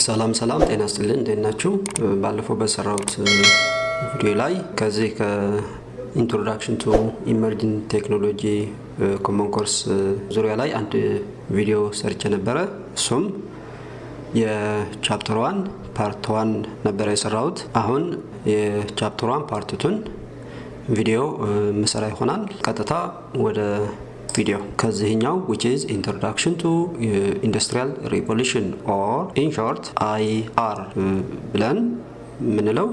ሰላም ጤና ይስጥልን እንደናችሁ ባለፈው በሰራውት ቪዲዮ ላይ ከዚህ ከኢንትሮዳክሽን ቱ ኢመርጂንግ ቴክኖሎጂ ኮመን ኮርስ ዙሪያ ላይ አንድ ቪዲዮ ሰርቼ ነበር እሱም የቻፕተር 1 ፓርት 1 ነበር የሰራውት አሁን የቻፕተር 1 ፓርት 2 ቪዲዮ መስራ ይሆናል ቀጥታ ወደ video ከዚህኛው which is introduction to industrial revolution or in short IR ብለን ምንለው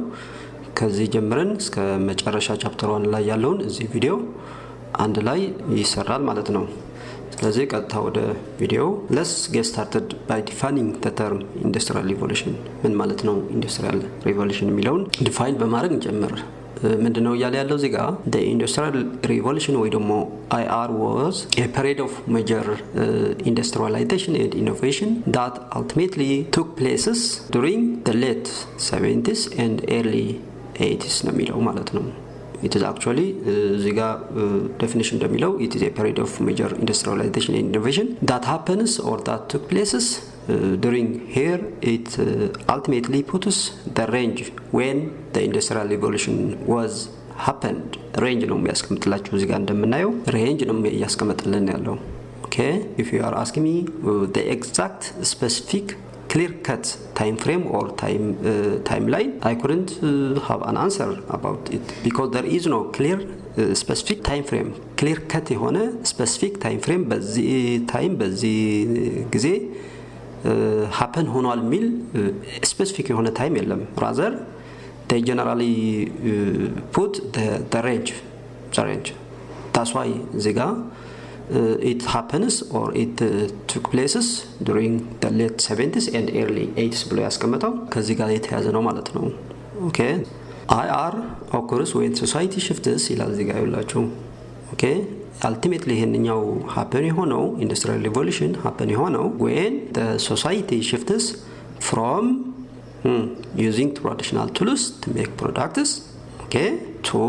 ከዚህ ጀምረን እስከ መጨረሻ ቻፕተር 1 ላይ ያለውን እዚህ ቪዲዮ አንድ ላይ ይሰራል ማለት ነው ስለዚህ ቀጥታ ወደ ቪዲዮ let's get started by defining the term industrial revolution ምን ማለት ነው industrial revolution የሚለውን define በማድረግ እንጀምር ምንድነው ያለ ያለው እዚህ ጋር the industrial revolution ወይ ደግሞ IR was a period of major industrialization and innovation that ultimately took places during the late 70s and early 80s ነው የሚለው ማለት ነው it is actually እዚህ ጋር definition እንደሚለው it is a period of major industrialization and innovation that happens or that took places during here it ultimately puts the range when the industrial revolution was happened range ነው የሚያስቀምጥላችሁ እዚህ ጋር እንደምናየው range ነው ያስቀምጥልን ያለው okay if you are asking me the exact specific clear cut time frame or timeline I couldn't have an answer about it because there is no clear specific time frame clear cut የሆነ specific time frame በዚህ ጊዜ happen ሆኗል ሚል specific የሆነ time የለም rather they generally put the range that's why ziga it happens or it took places during the late 70s and early 80s ብሎ ያስቀመጠው ከዚህ ጋር የተያዘ ነው ማለት ነው okay IR occurs when society shifts ይላል እዚህ ጋር ይላችሁ okay ultimately ይሄንኛው happen የሆነው industrial revolution happen የሆነው when the society shifts from using traditional tools to make products okay to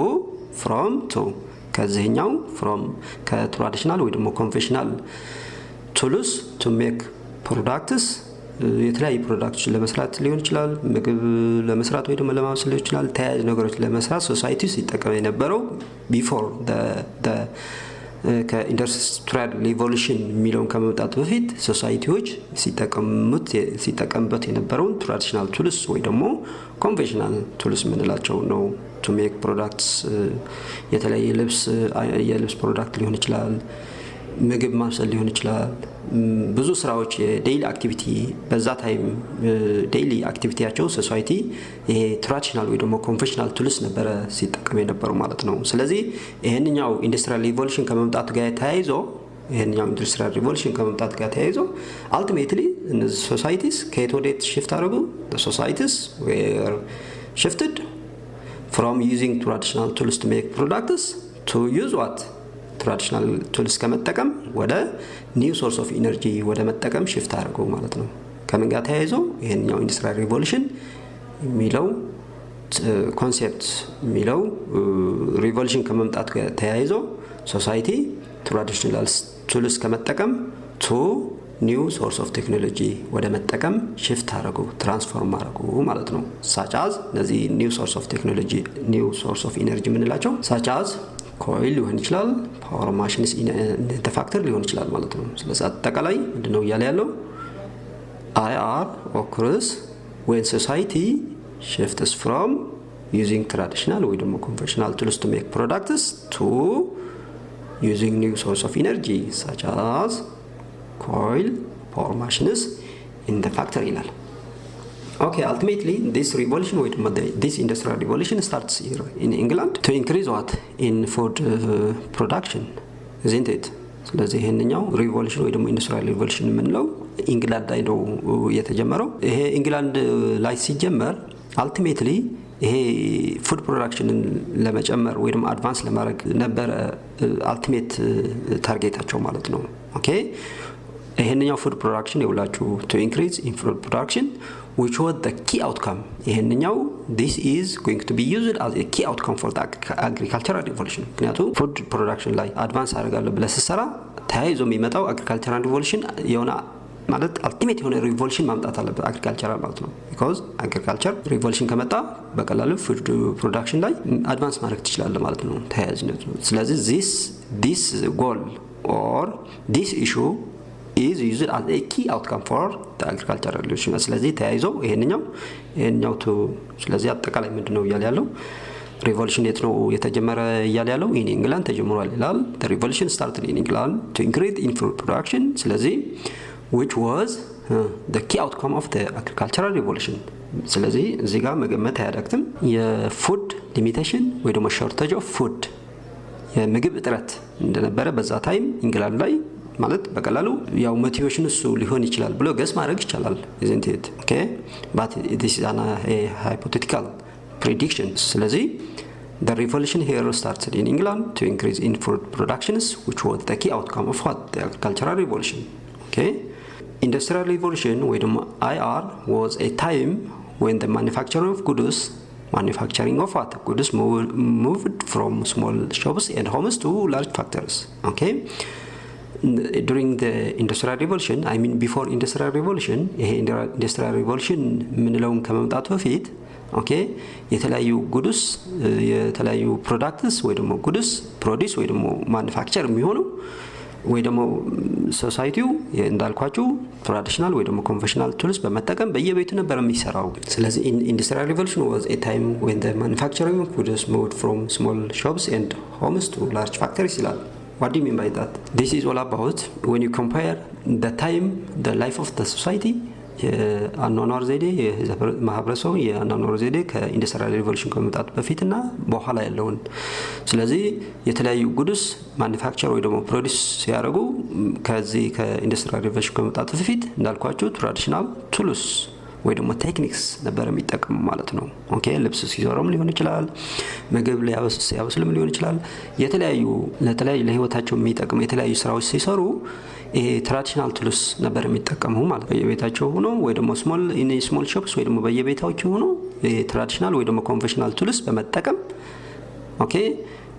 ከዚህኛው from ከትራዲሽናል ወይ ደግሞ conventional tools to make products የተለያዩ ፕሮዳክቶች ለመስራት ሊሆን ይችላል ምግብ ለመስራት ወይ ደግሞ ለማብሰል ሊሆን ይችላል ተያያዥ ነገሮች ለመስራት ሶሳይቲ ሲጠቀም የነበረው before the ከኢንዱስትሪያል ሪቮሉሽን የሚለውን ከመምጣቱ በፊት ሶሳይቲዎች ሲጠቀሙበት የነበረውን ትራዲሽናል ቱልስ ወይ ደግሞ ኮንቬንሽናል ቱልስ ምንላቸው ነው to make products የተለያየ የልብስ ፕሮዳክት ሊሆን ይችላል ምግብ ማብሰል ሊሆን ይችላል ብዙ ስራዎች የዴይሊ አክቲቪቲ በዛ ታይም ዴይሊ አክቲቪቲያቸው ሶሳይቲ ይሄ ትራዲሽናል ወይ ደግሞ ኮንቬንሽናል ቱልስ ነበር ሲጠቀም የነበረው ማለት ነው ስለዚህ ይሄንኛው ኢንዱስትሪያል ሪቮሉሽን ከመምጣቱ ጋር ተያይዞ ultimately እነዚህ ሶሳይቲስ ከየት ወደ የት shift አደረጉ the societies were shifted from using traditional tools to make products to use what traditional tools ከመጠቀም ወደ new source of energy ወደ መጠቀም shift አድርጎ ማለት ነው ከምን ጋር ተያይዞ ይሄንኛው ኢንዱስትሪያል ሪቮሉሽን የሚለው ኮንሴፕት የሚለው ሪቮሉሽን ከመምጣቱ ጋር ተያይዞ ሶሳይቲ ትራዲሽናል ቱልስ ከመጠቀም to new source of technology ወደ መጠቀም shift አድርጎ ትራንስፎርም አድርጎ ማለት ነው such as እነዚህ new source of technology new source of energy ምንላቸው such as coil ሊሆን ይችላል power machines in the factory ሊሆን ይችላል ማለት ነው ስለዚህ አጠቃላይ ምንድነው ያለው IR occurs when society shifts from using traditional ወይ ደግሞ conventional tools to make products to using new source of energy such as coil power machines in the factory ይላል okay ultimately this revolution with this industrial revolution starts here in England to increase what in food production isn't it ስለዚህ ይሄንኛው ሪቮሉሽን ወይ ደግሞ ኢንዱስትሪያል ሪቮሉሽን ምንለው ኢንግላንድ ላይ ነው የተጀመረው ይሄ ኢንግላንድ ላይ ሲጀመር ultimately ይሄ ፉድ ፕሮዳክሽንን ለመጨመር ወይ ደግሞ አድቫንስ ለማድረግ ነበር ultimate ታርጌታቸው ማለት ነው okay ይሄንኛው ፉድ ፕሮዳክሽን ይውላችሁ to increase in food production which was the key outcome ይሄንኛው this is going to be used as a key outcome for the agricultural revolution ምክንያቱም ፉድ ፕሮዳክሽን ላይ አድቫንስ አደርጋለሁ ብለህ ስትሰራ ተያይዞ የሚመጣው agricultural revolution የሆነ ማለት አልቲሜት የሆነ ሪቮሉሽን ማምጣት አለበት አግሪካልቸራል ማለት ነው because አግሪካልቸር ሪቮሉሽን ከመጣ በቀላሉ ፉድ ፕሮዳክሽን ላይ አድቫንስ ማድረግ ትችላለህ ማለት ነው ተያያዥነት ነው ስለዚህ this goal or this issue is used as a key outcome for the agricultural revolution ስለዚህ ተያይዞ ይሄንኛው ስለዚህ አጠቃላይ ምንድነው ያለው revolution የት ነው የተጀመረ ያለው in England ተጀምሯል ይላል the revolution started in England to increase in food production ስለዚህ which was the key outcome of the agricultural revolution ስለዚህ እዚህ ጋር መገመት አያዳግትም የፉድ ሊሚቴሽን ወይ ደግሞ shortage of food የምግብ እጥረት እንደነበረ በዛ ታይም ኢንግላንድ ላይ ማለት በቀላሉ ያው ሞቲቬሽን እሱ ሊሆን ይችላል ብሎ ገስ ማድረግ ይችላል isn't it okay but this is a hypothetical prediction ስለዚህ the revolution here started in England to increase in food productions which was the key outcome of what the agricultural revolution okay industrial revolution ወይ ደግሞ IR was a time when the manufacturing of goods moved from small shops and homes to large factories okay during the industrial revolution I mean before industrial revolution ይሄ industrial revolution ምንለውን ከመምጣቱ በፊት ኦኬ የተለያዩ ጉድስ የተለያዩ ፕሮዳክትስ ወይ ደግሞ ጉድስ ፕሮዲዩስ ወይ ደግሞ ማኑፋክቸር የሚሆኑ ወይ ደግሞ ሶሳይቲው እንዳልኳችሁ ትራዲሽናል ወይ ደግሞ ኮንቬንሽናል ቱልስ በመጠቀም በየቤቱ ነበር የሚሰራው ስለዚህ industrial revolution was a time when the manufacturing of goods moved from small shops and homes to large factories ይላል what do you mean by that this is all about when you compare the life of the society የአኗኗር ዘዴ የማህበረሰቡ የአኗኗር ዘዴ ከኢንዱስትሪያል ሪቮሉሽን ከመምጣቱ በፊትና በኋላ ያለውን ስለዚህ የተለያዩ ጉድስ ማኑፋክቸር ወይ ደግሞ ፕሮዲዩስ ሲያደርጉ ከዚህ ከኢንዱስትሪያል ሪቮሉሽን ከመምጣቱ በፊት እንዳልኳችሁ ትራዲሽናል ቱልስ ወይ ደግሞ ቴክኒክስ ነበር የሚጠቀሙ ማለት ነው ኦኬ ልብስ ሲሰሩም ሊሆን ይችላል ምግብ ሲያበስሉም ሊሆን ይችላል የተለያዩ ለህይወታቸው የሚጠቅሙ የተለያዩ ስራዎች ሲሰሩ ይሄ ትራዲሽናል ቱልስ ነበር የሚጠቀሙ ማለት ነው በየቤታቸው ሆኖ ወይ ደግሞ ስሞል ሾፕስ ወይ ደግሞ በየቤታቸው ሆኖ ትራዲሽናል ወይ ደግሞ ኮንቬንሽናል ቱልስ በመጠቀም ኦኬ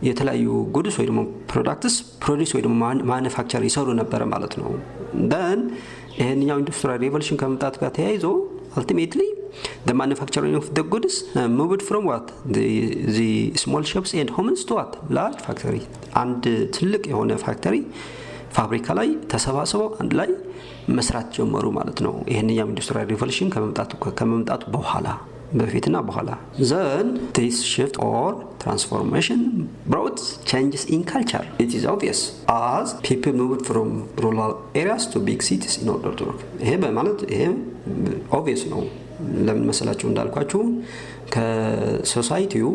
የተለያዩ ጉድስ ወይ ደግሞ ፕሮዳክትስ ፕሮዲዩስ ወይ ደግሞ ማኑፋክቸር ይሰሩ ነበር ማለት ነው then ይሄንኛው ኢንዱስትሪያል ሪቮሉሽን ከመምጣቱ ጋር ተያይዞ ultimately the manufacturing of the goods moved from what the small shops and homes to what large factory and ትልቅ የሆነ ፋክተሪ ፋብሪካ ላይ ተሰባስበው አንድ ላይ መስራት ጀመሩ ማለት ነው ይሄንኛው ኢንዱስትሪያል ሪቮሉሽን ከመምጣቱ በኋላ በፊትና በኋላ then this shift or transformation brought changes in culture it is obvious as people moved from rural areas to big cities in order to work ይሄ በማለት ይሄ obvious ነው ለምን መሰላችሁ እንዳልኳችሁ ከሶሳይቲው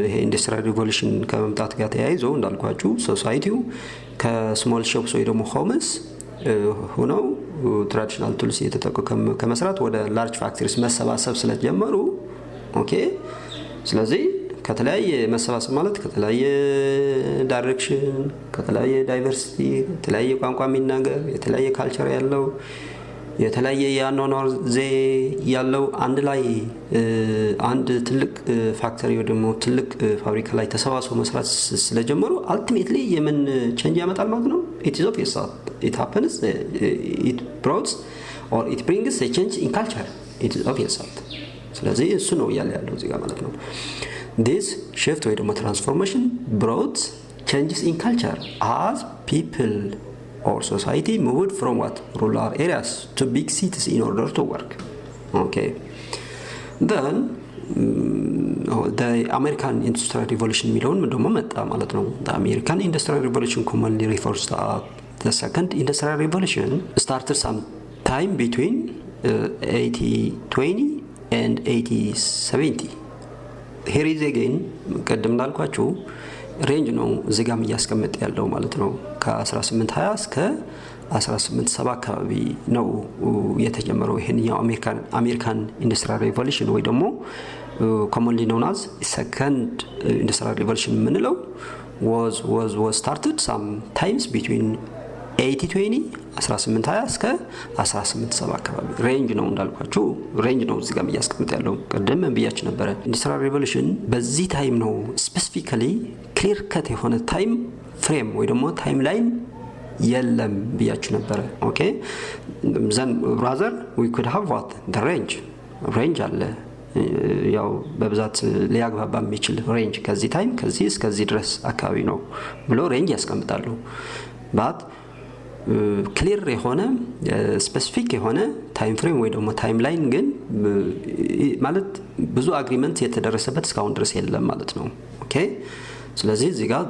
ይሄ ኢንዱስትሪያል ሪቮሉሽን ከመምጣት ጋር ተያይዞ እንዳልኳችሁ ሶሳይቲው ከስሞል ሾፕስ ወይ ደግሞ ሆምስ ሆነው ትራዲሽናል ቱልስ እየተጠቀሙ ከመስራት ወደ ላርጅ ፋክተሪስ መሰባሰብ ስለጀመሩ ኦኬ ስለዚህ ከተለያየ መሰባሰብ ማለት ከተለያየ ዳይሬክሽን ከተለያየ ዳይቨርሲቲ ከተለያየ ቋንቋ የሚናገር የተለያየ ካልቸር ያለው የተለያየ ያኗኗር ያለው አንድ ላይ አንድ ትልቅ ፋክተሪ ወይ ደግሞ ትልቅ ፋብሪካ ላይ ተሰባስበው መስራት ስለጀመሩ ultimately የምን ቼንጅ ያመጣል ማለት ነው it is obvious that it happens it brought or it brings a change in culture it is obvious that ስለዚህ እሱ ነው ያለው እዚህ ጋር ማለት ነው this shift ወይ ደግሞ transformation brought changes in culture as people or society moved from what rural areas to big cities in order to work okay then the American Industrial Revolution የሚለውን ደግሞ መጣ ማለት ነው the American Industrial Revolution commonly refers to the second industrial revolution started some time between 1820 and 1870 here is again ቀደም እንዳልኳችሁ ሬንጅ ነው ዝጋም ያስቀመጥ ያለው ማለት ነው ከ1820 እስከ 1870 አካባቢ ነው የተጀመረው ይሄንኛው አሜሪካን ኢንዱስትሪያል ሪቮሉሽን ወይ ደግሞ commonly known as second industrial revolution ምንለው was started some times between 1820 1820 እስከ 1870 አካባቢ ሬንጅ ነው እንዳልኳችሁ ሬንጅ ነው እዚህ ጋር ያስቀምጥ ያለው ቀደም ብያችሁ ነበር ኢንዱስትሪያል ሪቮሉሽን በዚህ ታይም ነው ስፔሲፊካሊ ክሊር ከት የሆነ ታይም ፍሬም ወይ ደግሞ ታይም ላይን የለም ብያችሁ ነበር ኦኬ then rather we could have what the range አለ ያው በብዛት ሊያግባባ የሚችል ሬንጅ ከዚህ ታይም ከዚህ እስከዚህ ድረስ አካባቢ ነው ብሎ ሬንጅ ያስቀምጣሉ but ክሊር የሆነ ስፔሲፊክ የሆነ ታይም ፍሬም ወይ ደግሞ ታይም ላይን ግን ማለት ብዙ አግሪመንት የተደረሰበት እስካሁን ድረስ የለም ማለት ነው ኦኬ ስለዚህ እዚህ ጋር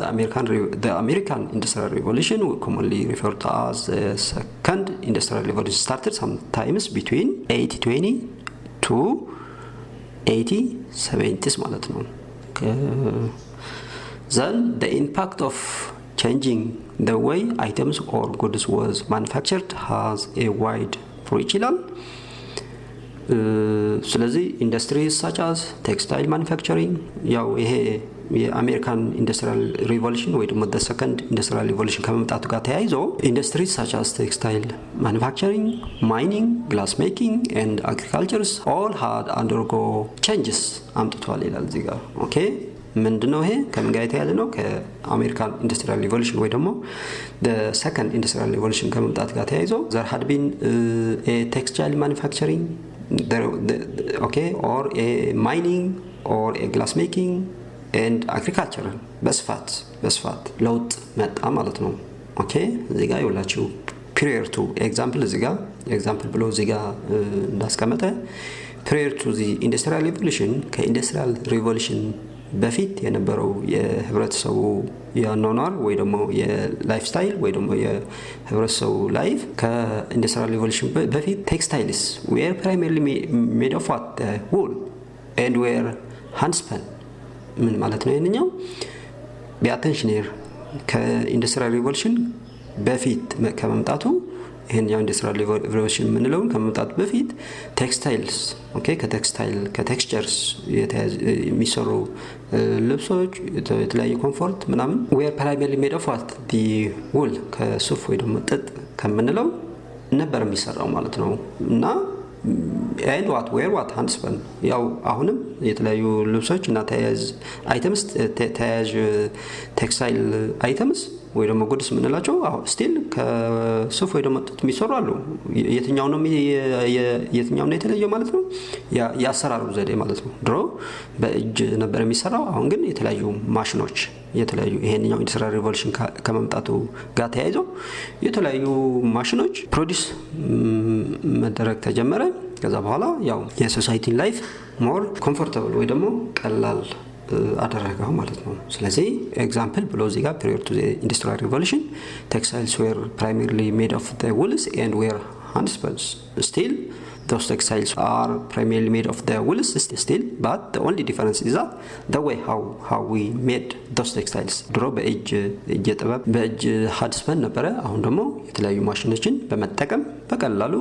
the American Industrial Revolution commonly referred to as the second industrial revolution started sometimes between 1820 to 1870s ማለት ነው then the impact of changing the way items or goods was manufactured has a wide reach ይላል ስለዚህ industries such as textile manufacturing ያው ይሄ የአሜሪካን ኢንዱስትሪያል ሪቮሉሽን ወይ ደግሞ the second industrial revolution ከመምጣቱ ጋር ተያይዞ industries such as textile manufacturing mining glass making and agriculture all had undergo changes አምጥቷል ይላል እዚህ ጋር ኦኬ ምንድነው ይሄ ከምን ጋር የተያያዘ ነው ከአሜሪካን ኢንዱስትሪያል ሪቮሉሽን ወይ ደግሞ the second industrial revolution ከመምጣቱ ጋር ተያይዞ there had been a textile manufacturing okay or a mining or a glass making and agriculture በስፋት ለውጥ መጣ ማለት ነው ኦኬ እዚህ ጋር ይኸውላችሁ prior to example እዚህ ጋር example ብሎ እዚህ ጋር እንዳስቀመጠ prior to the industrial revolution ከኢንዱስትሪያል ሪቮሉሽን በፊት የነበረው የህብረተሰቡ ያኗኗር ወይ ደግሞ የላይፍ ስታይል ወይ ደግሞ የህብረተሰቡ ላይፍ ከኢንዱስትሪያል ሪቮሉሽን በፊት textiles were primarily made of what wool and were handspun ምን ማለት ነው የኛው በአቴንሽን ሄር ከኢንዱስትሪያል ሪቮሉሽን በፊት ከመምጣቱ ይሄኛው ኢንዱስትሪያል ሪቮሉሽን ምንለው ከመምጣቱ በፊት ቴክስታይልስ ኦኬ ከቴክስቸርስ የሚሰሩ ልብሶች የተለያየ ኮምፎርት ምናምን we are primarily made of what the wool ከሱፍ ወይ ደግሞ ጥጥ ከምንለው ነበር የሚሰራው ማለት ነው እና and what handspun ያው አሁንም የተለያዩ ልብሶች እና ተያያዥ አይተምስ ተያያዥ ቴክስታይል አይተምስ ወይ ደግሞ ጉድስ ምንላቸው ስቲል ከሱፍ ወይ ደግሞ ጥጥ የሚሰራሉ የትኛው ነው የተለየው ማለት ነው ያሰራሩ ዘዴ ማለት ነው ድሮ በእጅ ነበር የሚሰራው አሁን ግን የተለያዩ ማሽኖች የተለያዩ ይሄንኛው ኢንዱስትሪያል ሪቮሉሽን ከመምጣቱ ጋር ተያይዞ የተለያዩ ማሽኖች ፕሮዲዩስ መደረግ ተጀመረ ከዛ በኋላ ያው የሶሳይቲ ላይፍ ሞር ኮምፎርታብል ወይ ደግሞ ቀላል አደረገው ማለት ነው ስለዚህ ኤግዛምፕል ብሎ እዚህ ጋር prior to the industrial revolution textiles were primarily made of the wools and were handspun still those textiles are primarily made of the wools still but the only difference is that the way how we made those textiles ድሮ በእጅ handspun ነበረ አሁን ደግሞ የተለያዩ ማሽኖችን በመጠቀም በቀላሉ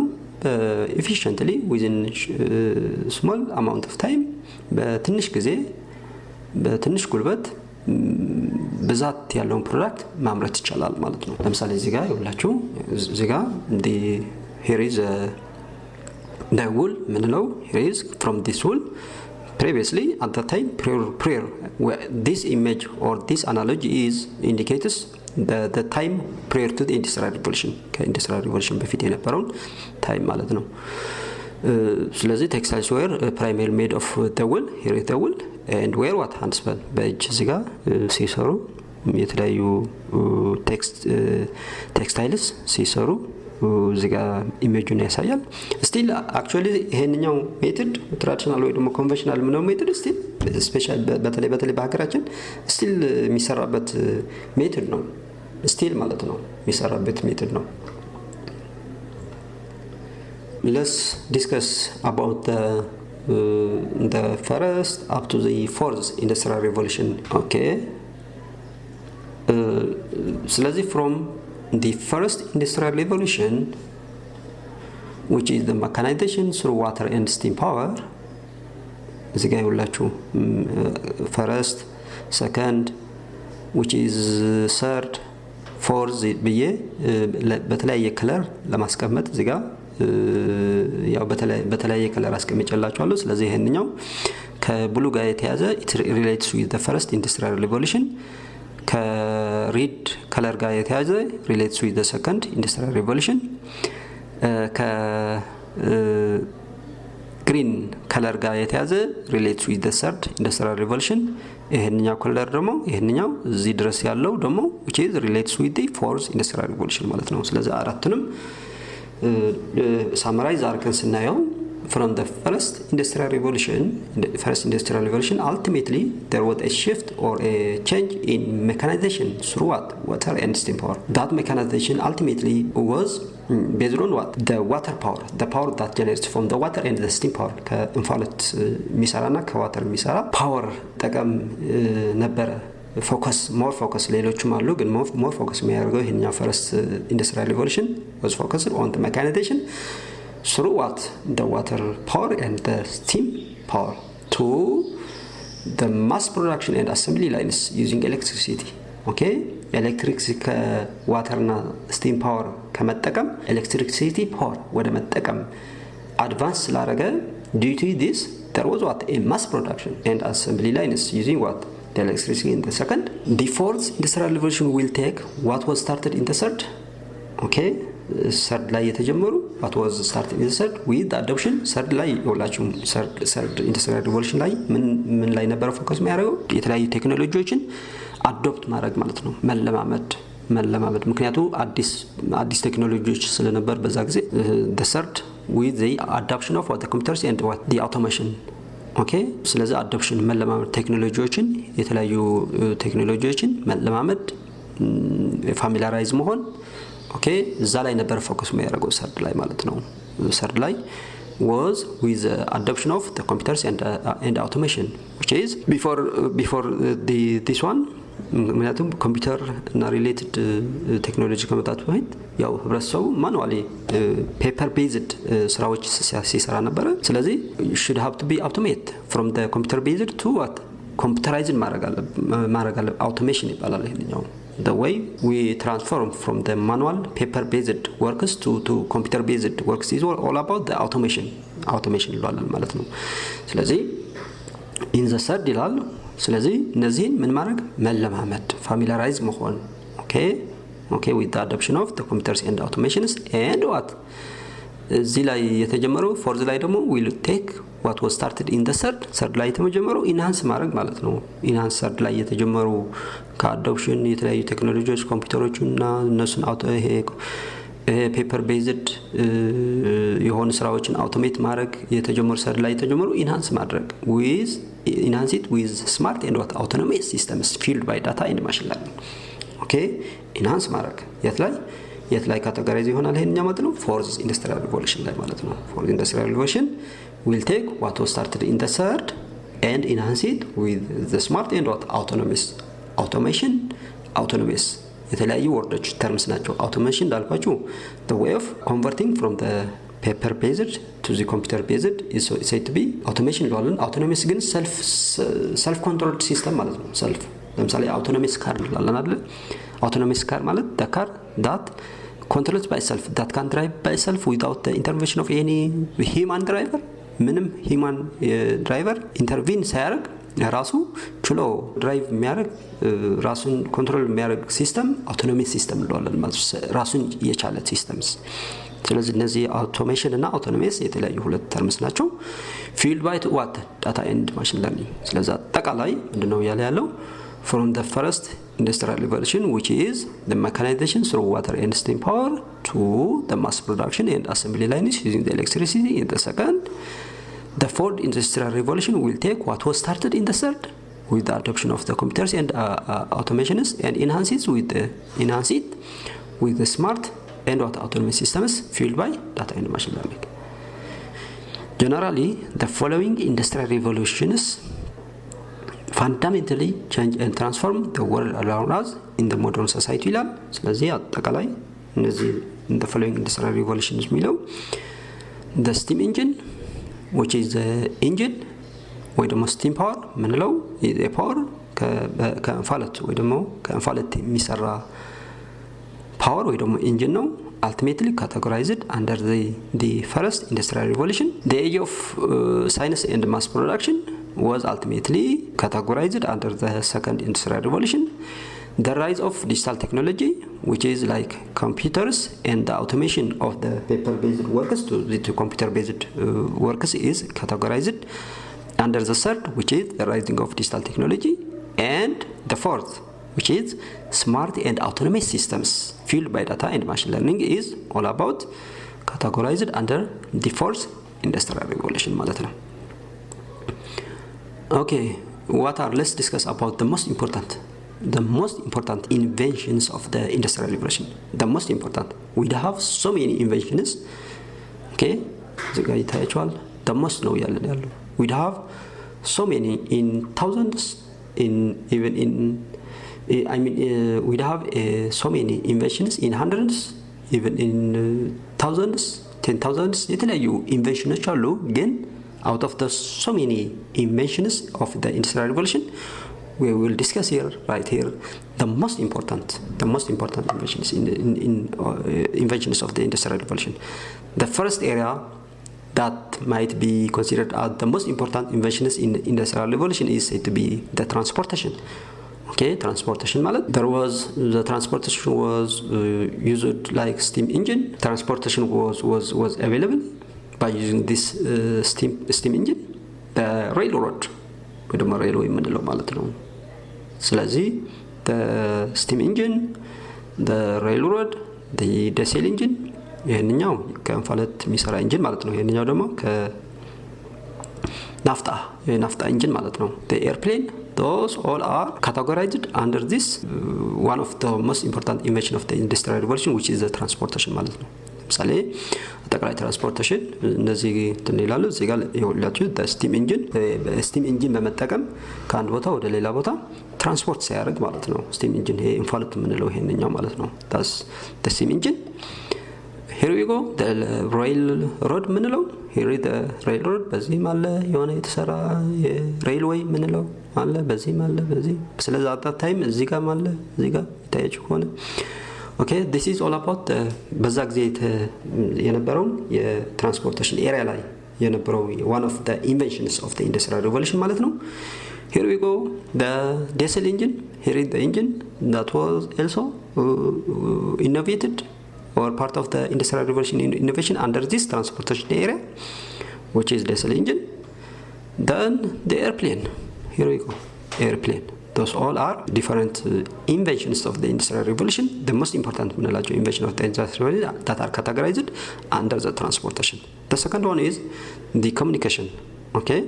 efficiently within small amount of time በትንሽ ጊዜ በትንሽ ጉልበት በዛት ያለውን ፕሮዳክት ማምረት ይቻላል ማለት ነው ለምሳሌ እዚህ ጋር ይኸውላችሁ እዚህ ጋር here is the wool ምንለው here is from this wool previously at the time prior this image or this analogy is indicates the time prior to the industrial revolution ከኢንዱስትሪያል ሪቮሉሽን በፊት የነበረውን ታይም ማለት ነው ስለዚህ textiles were primarily made of the wool here is the wool and were what handspun በእጅ እዚህ ጋር ሲሰሩ የተለያዩ ቴክስታይልስ ሲሰሩ እዚህ ጋር ኢሜጁን ያሳያል ስቲል አክቹአሊ ይሄንኛው ሜተድ ትራዲሽናል ወይ ደግሞ ኮንቬንሽናል ምነው ሜተድ ስቲል ስፔሻል በተለይ በሀገራችን ስቲል የሚሰራበት ሜተድ ነው ስቲል ማለት ነው የሚሰራበት ሜተድ ነው let's discuss about the first up to the fourth industrial revolution okay ስለዚህ from the first industrial revolution which is the mechanization through water and steam power እዚህ ጋር ይኸውላችሁ first second which is third fourth ብዬ በተለያየ ከለር ለማስቀመጥ እዚህ ጋር ያው በተለያየ ከለር አስቀምጬላችኋለሁ ስለዚህ ይሄንኛው ከብሉ ጋር የተያዘ it relates with the first industrial revolution ከሪድ ከለር ጋር የተያዘ relates with the second industrial revolution ከግሪን ከለር ጋር የተያዘ relates with the third industrial revolution ይሄንኛው ከለር ደግሞ ይሄንኛው እዚህ ድረስ ያለው ደግሞ which is relates with the fourth industrial revolution ማለት ነው ስለዚህ አራቱንም ሳምራይዝ አድርገን ስናየው from the first industrial revolution ultimately there was a shift or a change in mechanization through water and steam power that mechanization ultimately was based on what the water power the power that generates from the water and the steam power ከእንፋሎት የሚሰራና ከዋተር የሚሰራ ፓወር ጠቀም ነበረ more focus ሌሎችም አሉ ግን more focus የሚያደርገው ይሄኛው first industrial revolution was focused on the mechanization through what the water power and the steam power to the mass production and assembly lines using electricity okay electricity water na steam power ከመጠቀም electricity power ወደ መጠቀም advance ስላደረገ due to this there was what a mass production and assembly lines using what the electricity in the second the fourth industrial revolution will take what was started in the third okay third ላይ የተጀመሩ what was started in the third with the adoption third ላይ ሁላችሁም third industrial revolution ላይ ምን ላይ ነበር ፎከስ የሚያደርገው የተለያዩ ቴክኖሎጂዎችን አዶፕት ማድረግ ማለት ነው መለማመድ ምክንያቱም አዲስ ቴክኖሎጂዎች ስለነበር በዛ ጊዜ the third with the adoption of what the computers and what the automation okay ስለዚህ አዶፕሽን መለማመድ ቴክኖሎጂዎችን የተለያዩ ቴክኖሎጂዎችን መለማመድ ፋሚሊያራይዝ መሆን okay እዛ ላይ ነበር ፎከስ የሚያደርገው ሰርድ ላይ ማለት ነው ሰርድ ላይ was with the adoption of the computers and automation which is before this one ምክንያቱም ኮምፒውተር እና ሪሌትድ ቴክኖሎጂ ከመጣቱ በፊት ያው ህብረተሰቡ ማኑዋሊ ፔፐር ቤዝድ ስራዎች ሲሰራ ነበር ስለዚህ should have to be automate from the computer based to what computerized ማድረግ አለ automation ይባላል ይሄኛው the way we transform from the manual paper based works to computer based works is all about the automation ይላል ማለት ነው ስለዚህ in the third ይላል ስለዚህ እነዚህን ምን ማድረግ መለማመድ familiarize መሆን okay with the adoption of the computers and automations and what እዚህ ላይ የተጀመረው ፎርዝ ላይ ደግሞ will take what was started in the third ላይ የተጀመረው ኢንሃንስ ማድረግ ማለት ነው ኢንሃንስ third ላይ የተጀመሩ ከአዶፕሽን የተለያዩ ቴክኖሎጂዎች ኮምፒውተሮችና እነሱን ይሄ ፔፐር ቤዝድ የሆኑ ስራዎችን አውቶሜት ማድረግ የተጀመሩ third ላይ የተጀመሩ ኢንሃንስ ማድረግ enhance it with smart and what autonomous systems fueled by data and machine learning okay enhance ማድረግ የት ላይ ካቴጎራይዝ ይሆናል ይሄንኛው ማለት ነው fourth industrial revolution ላይ ማለት ነው fourth industrial revolution will take what was started in the third and enhance it with the smart and what autonomous የተለያዩ ወርዶች ተርምስ ናቸው automation እንዳልኳችሁ the way of converting from the paper based to the computer based is said to be automation ይላልን autonomous ግን self controlled system ማለት ነው self ለምሳሌ autonomous car ይላልን አይደል autonomous car ማለት the car that controls by itself that can drive by itself without the intervention of any human driver ምንም human driver intervene ሳያደርግ ራሱ ችሎ ድራይቭ የሚያደርግ ራሱን ኮንትሮል የሚያደርግ ሲስተም autonomous system ይላልን ማለት ራሱን የቻለ systems ስለዚህ እነዚህ automation እና autonomous የተለያዩ ሁለት ተርምስ ናቸው fueled by what data and machine learning ስለዚህ አጠቃላይ ምንድነው ያለው from the first industrial revolution which is the mechanization through water and steam power to the mass production and assembly lines using the electricity in the second the fourth industrial revolution will take what was started in the third with the adoption of the computers and automations and enhance it with the smart and what autonomous systems fueled by data and machine learning generally the following industrial revolutions fundamentally change and transform the world around us in the modern society ይላል ስለዚህ አጠቃላይ እነዚህ the following industrial revolutions የሚለው the steam engine which is the engine ወይ ደግሞ steam power ምንለው የፓወር ከእንፋሎት ወይ ደግሞ ከእንፋሎት የሚሰራ power ወይ ደግሞ engine ነው ultimately categorized under the first industrial revolution the age of science and mass production was ultimately categorized under the second industrial revolution the rise of digital technology, which is like computers and the automation of the paper-based works to the computer-based works is categorized under the third, which is the rising of digital technology, and the fourth, which is smart and autonomous systems fueled by data and machine learning, is all about categorized under the fourth industrial revolution ማለት ነው። Okay, let's discuss about the most important inventions of the industrial revolution. The most important. We have so many inventions. Okay, እዚህ ጋር ይታያችኋል። the most ነው ያለን ያለው. We have so many in thousands, we have so many inventions in hundreds, even in thousands, 10,000s. የተለያዩ ኢንቬንሽኖች አሉ ግን out of the so many inventions of the industrial revolution, we will discuss right here the most important inventions inventions of the industrial revolution. The first area that might be considered as the most important inventions in industrial revolution is said to be the transportation. Okay, transportation ማለት the transportation was used like steam engine. Transportation was available by using this steam engine. The railroad ወይ ደግሞ railway የምንለው ማለት ነው። ስለዚህ the steam engine, the railroad, the diesel engine ይሄንኛው ከእንፋሎት የሚሰራ ኢንጂን ማለት ነው። ይሄንኛው ደግሞ የናፍጣ ኢንጂን ማለት ነው። the airplane, those all are categorized under this one of the most important invention of the industrial revolution, which is the transportation ማለት ነው። ለምሳሌ አጠቃላይ ትራንስፖርቴሽን እነዚህ እንትን ይላሉ። እዚህ ጋር ይኸውላችሁ ስቲም ኢንጂን በመጠቀም ከአንድ ቦታ ወደ ሌላ ቦታ ትራንስፖርት ሲያደርግ ማለት ነው። ስቲም ኢንጂን ይሄ እንፋሎት የምንለው ይሄንኛው ማለት ነው። that's the steam engine. Here we go, the railroad ምንለው here the railroad በዚህም አለ የሆነ የተሰራ railway ምንለው አለ በዚህም አለ በዚህ ስለዚህ at that time እዚህ ጋር አለ እዚህ ጋር ይታያችሁ ከሆነ okay, this is all about በዛ ጊዜ የነበረው የትራንስፖርቴሽን ኤሪያ ላይ የነበረው one of the inventions of the industrial revolution ማለት ነው። Here we go, the diesel engine. Here is the engine that was also innovated or part of the industrial revolution innovation under this transportation area, which is diesel engine. Then the airplane. Here we go, airplane. Those all are different inventions of the industrial revolution. The most important invention of the industrial revolution that are categorized under the transportation. The second one is the communication. Okay,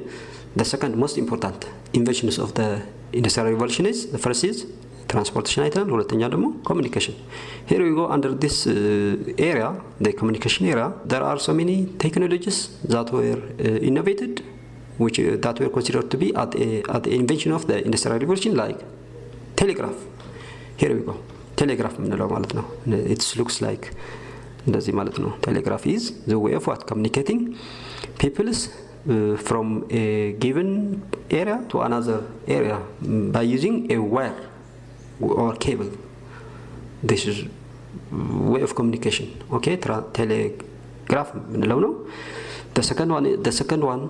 the second most important inventions of the industrial revolution is, the first is transportation አይተናል። ሁለተኛ ደግሞ communication. Here we go under this area, the communication area. There are so many technologies that were innovated, which that were considered to be at the invention of the industrial revolution, like telegraph. Here we go, telegraph ምንለው ማለት ነው። It looks like እንደዚህ ማለት ነው። Telegraph is the way of what communicating peoples from a given area to another area by using a wire or cable. This is way of communication. Okay, telegraph ምንለው ነው። The second one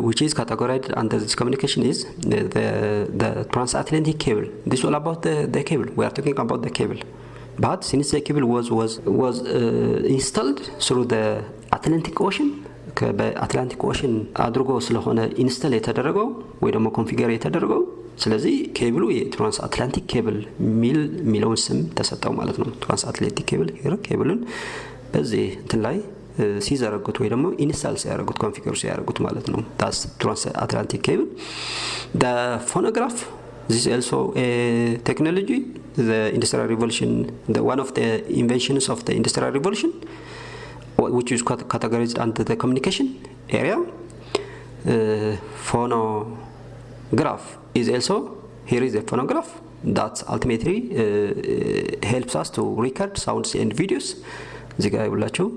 which is categorized under this communication is the transatlantic cable. This is all about the cable. We are talking about the cable. But since the cable was installed through the Atlantic Ocean, በአትላንቲክ ኦሽን አድርጎ ስለሆነ ኢንስታል የተደረገው ወይ ደግሞ ኮንፊገር የተደረገው ስለዚህ ኬብሉ የትራንስ አትላንቲክ ኬብል ሚለውን ስም ተሰጠው ማለት ነው። ትራንስ አትላንቲክ ኬብል ኬብሉን በዚህ እንትን ላይ ሲዘረጉት ወይ ደግሞ ኢንስታል ሲያደርጉት ኮንፊገር ሲያደርጉት ማለት ነው። that's transatlantic cable. The phonograph, this is also a technology, the industrial revolution, one of the inventions of the industrial revolution, which is categorized under the communication area. Phonograph is also, here is a phonograph that ultimately helps us to record sounds and videos. እዚህ ጋር ይውላችሁ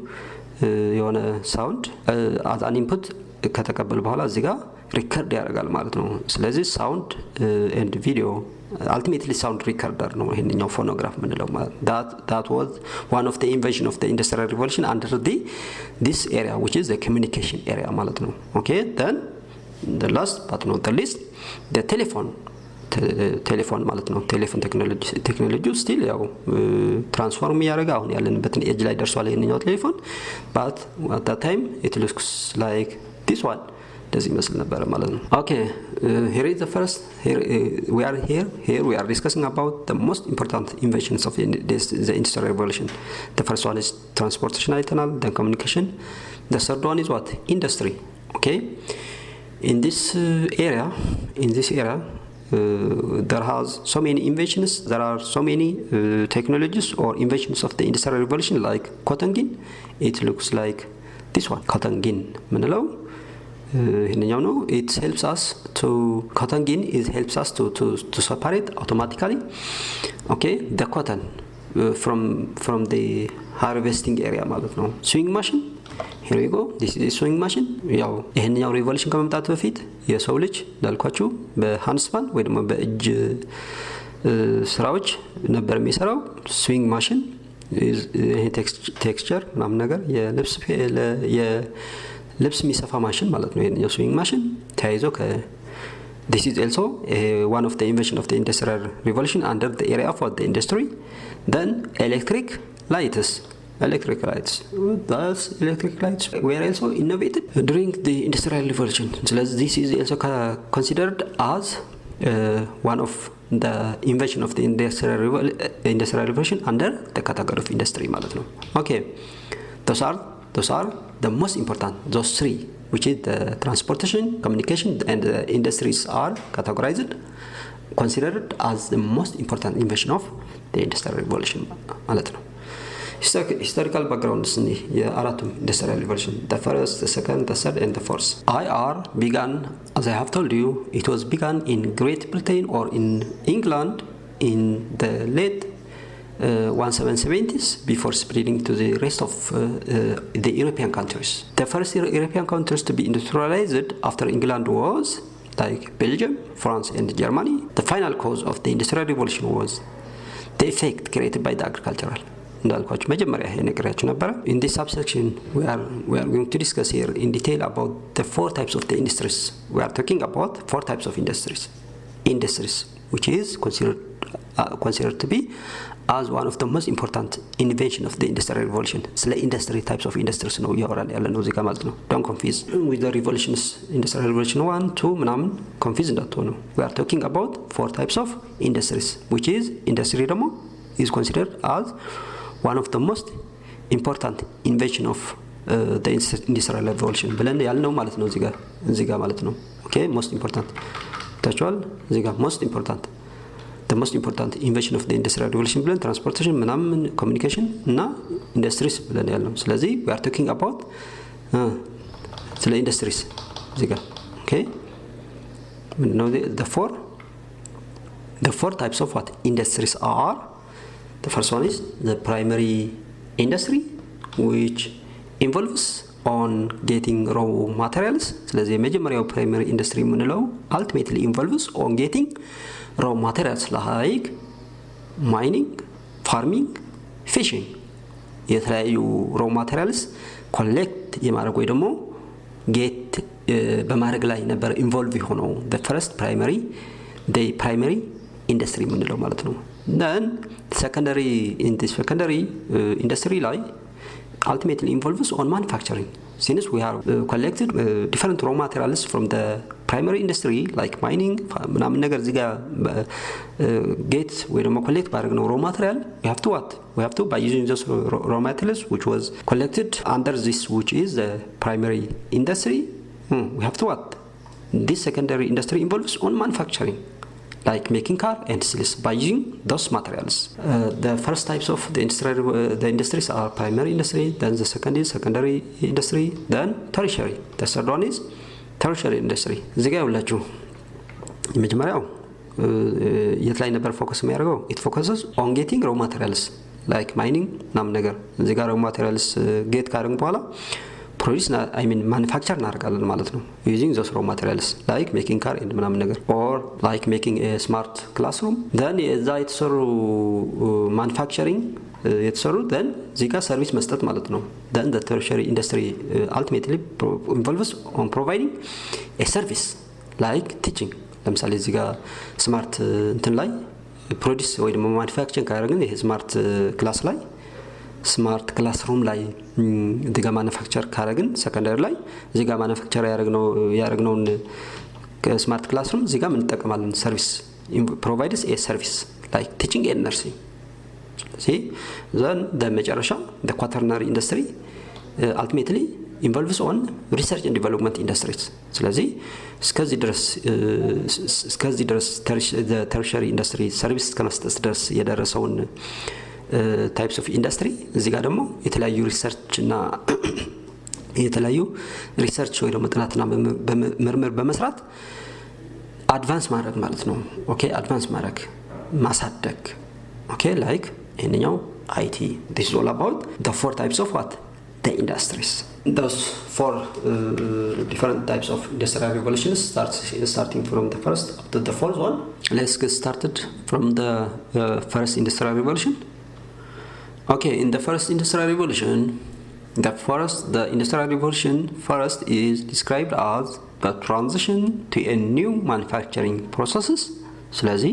የሆነ ሳውንድ as an input ከተቀበል በኋላ እዚህ ጋር ሪከርድ ያደርጋል ማለት ነው። ስለዚህ ሳውንድ and video ultimately sound recorder ነው ይሄንኛው ፎኖግራፍ ምንለው ማለት that was one of the invention of the industrial revolution under this area, which is the communication area ማለት ነው። Okay, then the last but not the least, the ቴሌፎን ማለት ነው ቴሌፎን ቴክኖሎጂ ስቲል ያው ትራንስፎርም ያደረገ አሁን ያለንበትን ኤጅ ላይ ደርሷል ይሄንኛው ቴሌፎን but at that time it looks like this one እንደዚህ መስል ነበር ማለት ነው okay here is the first here we are discussing about the most important inventions of the industrial revolution the first one is transportation አይተናል then communication the third one is what industry okay in this area there has so many inventions there are so many technologies or inventions of the industrial revolution like cotton gin it looks like this one cotton gin ምንለው ይሄንኛው ነው it helps us to cotton gin it helps us to separate automatically okay the cotton from the harvesting area ማለት ነው sewing machine here we go this is a sewing machine ያው ይሄንኛው ሪቮሉሽን ከመምጣቱ በፊት የሰው ልጅ ላልኳችሁ በሃንድስፓን ወይ ደግሞ በእጅ ስራዎች ነበር የሚሰራው sewing machine ይሄ ቴክስቸር ምናምን ነገር የልብስ የሚሰፋ ማሽን ማለት ነው ይሄንኛው sewing machine ተያይዞ this is also one of the invention of the industrial revolution under the area of the industry then electric lights thus electric lights were also innovated during the industrial revolution so this is also considered as one of the invention of the industrial revolution under the category of industry ማለት ነው okay those are the most important those three which is the transportation communication and the industries are categorized considered as the most important invention of the industrial revolution ማለት ነው historical background የአራቱም industrial revolution the first the second the third and the fourth IR began as I have told you it was begun in Great Britain or in England in the late 1770s before spreading to the rest of the European countries the first European countries to be industrialized after England was like Belgium France and Germany the final cause of the industrial revolution was the effect created by the agricultural እንዳልኳችሁ መጀመሪያ ይሄ ነገራችሁ ነበር in this subsection we are going to discuss here in detail about the four types of the industries we are talking about four types of industries which is considered to be as one of the most important invention of the industrial revolution ስለ industry types of industries ነው ያወራን ያለነው እዚህ ጋር ማለት ነው don't confuse with the revolutions industrial revolution 1 2 ምናምን confuse እንዳትሆኑ we are talking about four types of industries which is industry ደግሞ is considered as one of the most important invention of the industrial revolution ብለን ያልነው ማለት ነው እዚህ ጋር ማለት ነው okay most important ታችኋል እዚህ ጋር most important the most important invention of the industrial revolution ብለን transportation ምናምን communication እና industries ብለን ያልነው ስለዚህ we are talking about ስለ industries እዚህ ጋር okay no the four types of what industries are the first one is the primary industry which involves on getting raw materials ስለዚህ የመጀመሪያው primary industry የምንለው ultimately involves on getting raw materials like mining farming fishing የተለያዩ raw materials collect የማድረግ ወይ ደግሞ get በማድረግ ላይ ነበር involve የሆነው the first primary industry የምንለው ማለት ነው then in the secondary industry ላይ ultimately involves on manufacturing since we have collected different raw materials from the primary industry like mining ምናምን ነገር እዚህ ጋር get ወይ ደግሞ collect ባደረግነው raw material we have to by using those raw materials which was collected under this which is the primary industry we have to this secondary industry involves on manufacturing like making car and seals by using those materials the first types of the industries are primary industry then the second is secondary industry then tertiary the third one is tertiary industry እዚህ ጋር ያላችሁ የመጀመሪያው የት ላይ ነበር ፎከስ የሚያደርገው it focuses on getting raw materials like mining ምናምን ነገር እዚህ ጋር raw materials get ካደረግን በኋላ produce manufacture እናደርጋለን ማለት ነው using those raw materials like making car and ምናምን ነገር or like making a smart classroom then እዛ የተሰሩ manufacturing የተሰሩ then እዚህ ጋር ሰርቪስ መስጠት ማለት ነው then the tertiary industry ultimately involves on providing a service like teaching ለምሳሌ እዚህ ጋር ስማርት እንትን ላይ ፕሮዲስ ወይ ደግሞ ማኑፋክቸሪንግ ካደረግን ይሄ ስማርት ክላስ ላይ ስማርት ክላስሩም ላይ እዚህ ጋር ማኑፋክቸር ካደረግን ሰከንደሪ ላይ እዚህ ጋር ማኑፋክቸር ያደረግነውን ስማርት ክላስሩም እዚህ ጋር ምን እንጠቀማለን ሰርቪስ provides a service like teaching and nursing. See, then the መጨረሻ the quaternary industry ultimately involves on research and development industries. ስለዚህ እስከዚህ ድረስ the tertiary industry service ከመስጠት ድረስ የደረሰውን types of industry እዚህ ጋር ደግሞ የተለያዩ ሪሰርች ወይ ደግሞ ጥናትና ምርምር በመስራት አድቫንስ ማድረግ ማለት ነው ኦኬ አድቫንስ ማድረግ ማሳደግ ኦኬ ላይክ እኛው IT this is all about the four types of what the industries those four different types of industrial revolutions starting from the first up to the fourth one. Let's get started from the first industrial revolution. Okay, in the first industrial revolution the industrial revolution first is described as the transition to a new manufacturing processes. ስለዚህ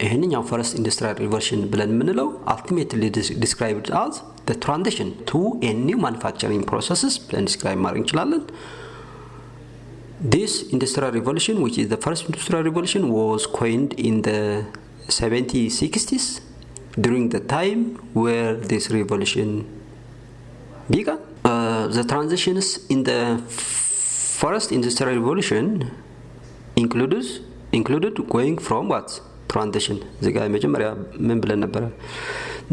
ይሄንኛው first industrial revolution ብለን የምንለው ultimately described as the transition to a new manufacturing processes ብለን describe ማድረግ እንችላለን. This industrial revolution, which is the first industrial revolution, was coined in the 1760s during the time where this revolution began. The transitions in the first industrial revolution included going from what? Transition.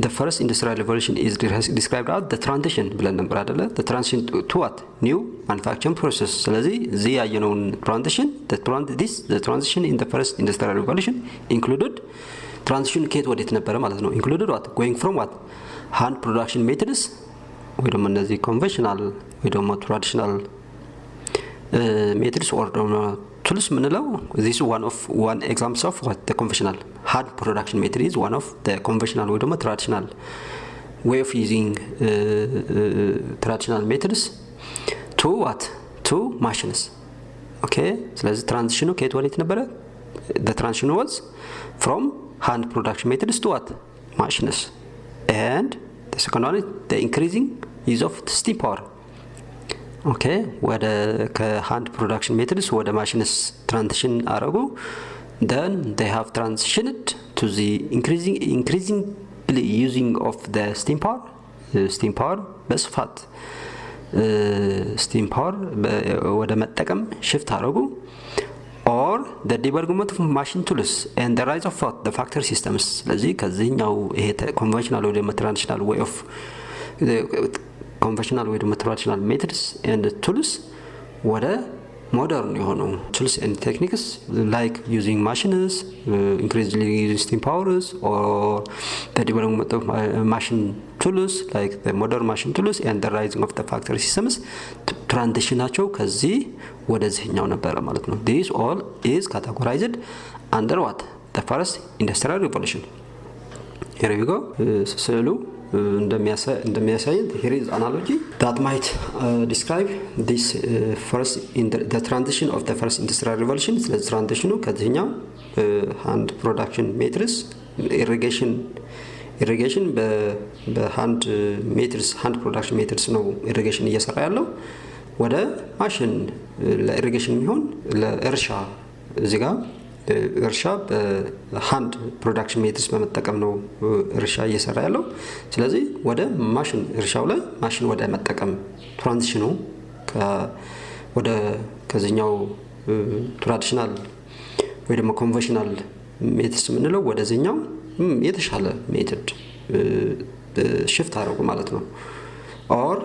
The first industrial revolution is described as the transition. The transition to what? New manufacturing process. The transition in the first industrial revolution included transition included what? Going from what? Hand production methods ወይ ደግሞ እነዚህ ኮንቬንሽናል ወይ ደግሞ ትራዲሽናል ሜትድስ ኦር ደግሞ ቱልስ ምንለው this one example of what the conventional hand production method is one of the conventional ወይ ደግሞ traditional way of using traditional methods to what to machines. Okay, ስለዚህ ትራንዚሽኑ ከየት ወዴት ነበረ? The transition was from hand production methods to what? Machines. And the second one is the increasing use of steam power. Okay, ወደ ከhand production methods ወደ machines transition አረጉ. Then they have transitioned to the increasing using of the steam power በስፋት steam power ወደ መጠቀም shift አረጉ. Or the development of machine tools and the rise of the factory systems. ስለዚህ ከዚህኛው ይሄ conventional ወይ ደግሞ traditional way of the conventional ወይ ደግሞ traditional methods and tools ወደ modern የሆኑ tools and techniques like using machines, increasingly using steam powers, or the development of machine tools like the modern machine tools and the rising of the factory systems transitionናቸው ከዚህ ወደዚህኛው ነበረ ማለት ነው. This all is categorized under what? The first industrial revolution. Here we go. ስዕሉ እንደሚያሳይ here is analogy that might describe this first in the transition of the first industrial revolution. ስለዚህ ትራንዚሽኑ ከዚህኛው hand production methods irrigation በhand methods hand production methods ነው irrigation እየሰራ ያለው ወደ ማሽን ለኢሪጌሽን የሚሆን ለእርሻ እዚህ ጋር እርሻ በሃንድ ፕሮዳክሽን ሜትድስ በመጠቀም ነው እርሻ እየሰራ ያለው። ስለዚህ ወደ ማሽን እርሻው ላይ ማሽን ወደ መጠቀም ትራንዚሽኑ ወደ ከዚህኛው ትራዲሽናል ወይ ደግሞ ኮንቬንሽናል ሜትድስ ምንለው ወደዚህኛው የተሻለ ሜትድ ሽፍት አደረጉ ማለት ነው። ኦር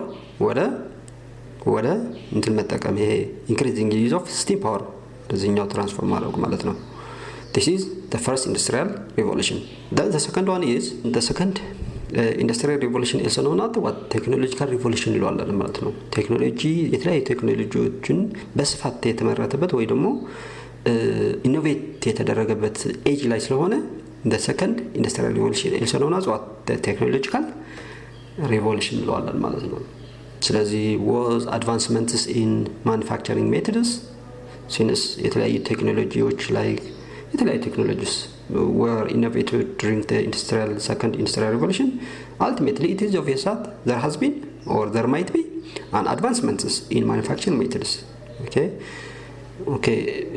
ወደ እንትን መጠቀም ይሄ increasing use of steam power ወደዚህኛው ትራንስፎርም አደረጉ ማለት ነው። This is the first industrial revolution. Then the second one is the second industrial revolution is known as what? Technological revolution ይሏል ማለት ነው። ቴክኖሎጂ የተለያዩ ቴክኖሎጂዎችን በስፋት የተመረተበት ወይ ደግሞ ኢኖቬት የተደረገበት ኤጅ ላይ ስለሆነ the second industrial revolution is known as what? The technological revolution ይሏል ማለት ነው። ስለዚህ was advancements in manufacturing methods ሲንስ የተለያዩ ቴክኖሎጂዎች የተለያዩ technologies were innovated during the second industrial revolution. Ultimately, it is obvious that there has been or there might be an advancements in manufacturing methods. Okay,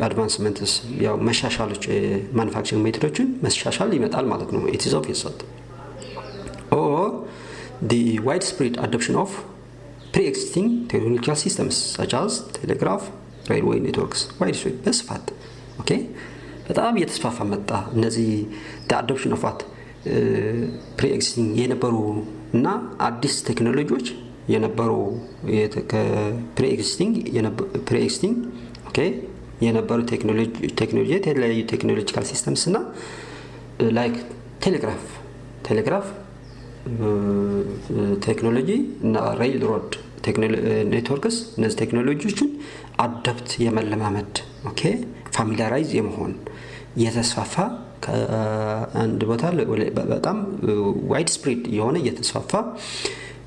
advancements ያው መሻሻሎች manufacturing methodዎችን መሻሻል ይመጣል ማለት ነው. It is obvious that or the widespread adoption of pre-existing technological systems such as telegraph, railway networks. widespread በስፋት okay በጣም እየተስፋፋ መጣ እነዚህ the adoption of what pre-existing የነበሩ እና አዲስ ቴክኖሎጂዎች የነበሩ pre-existing okay የነበሩ ቴክኖሎጂ የተለያዩ ቴክኖሎጂካል ሲስተምስ እና like telegraph ቴክኖሎጂ እና railroad ኔትወርክስ እነዚህ ቴክኖሎጂዎችን አዳፕት የመለማመድ okay ፋሚሊያራይዝ የመሆን የተስፋፋ ከአንድ ቦታ በጣም ዋይድ ስፕሬድ የሆነ የተስፋፋ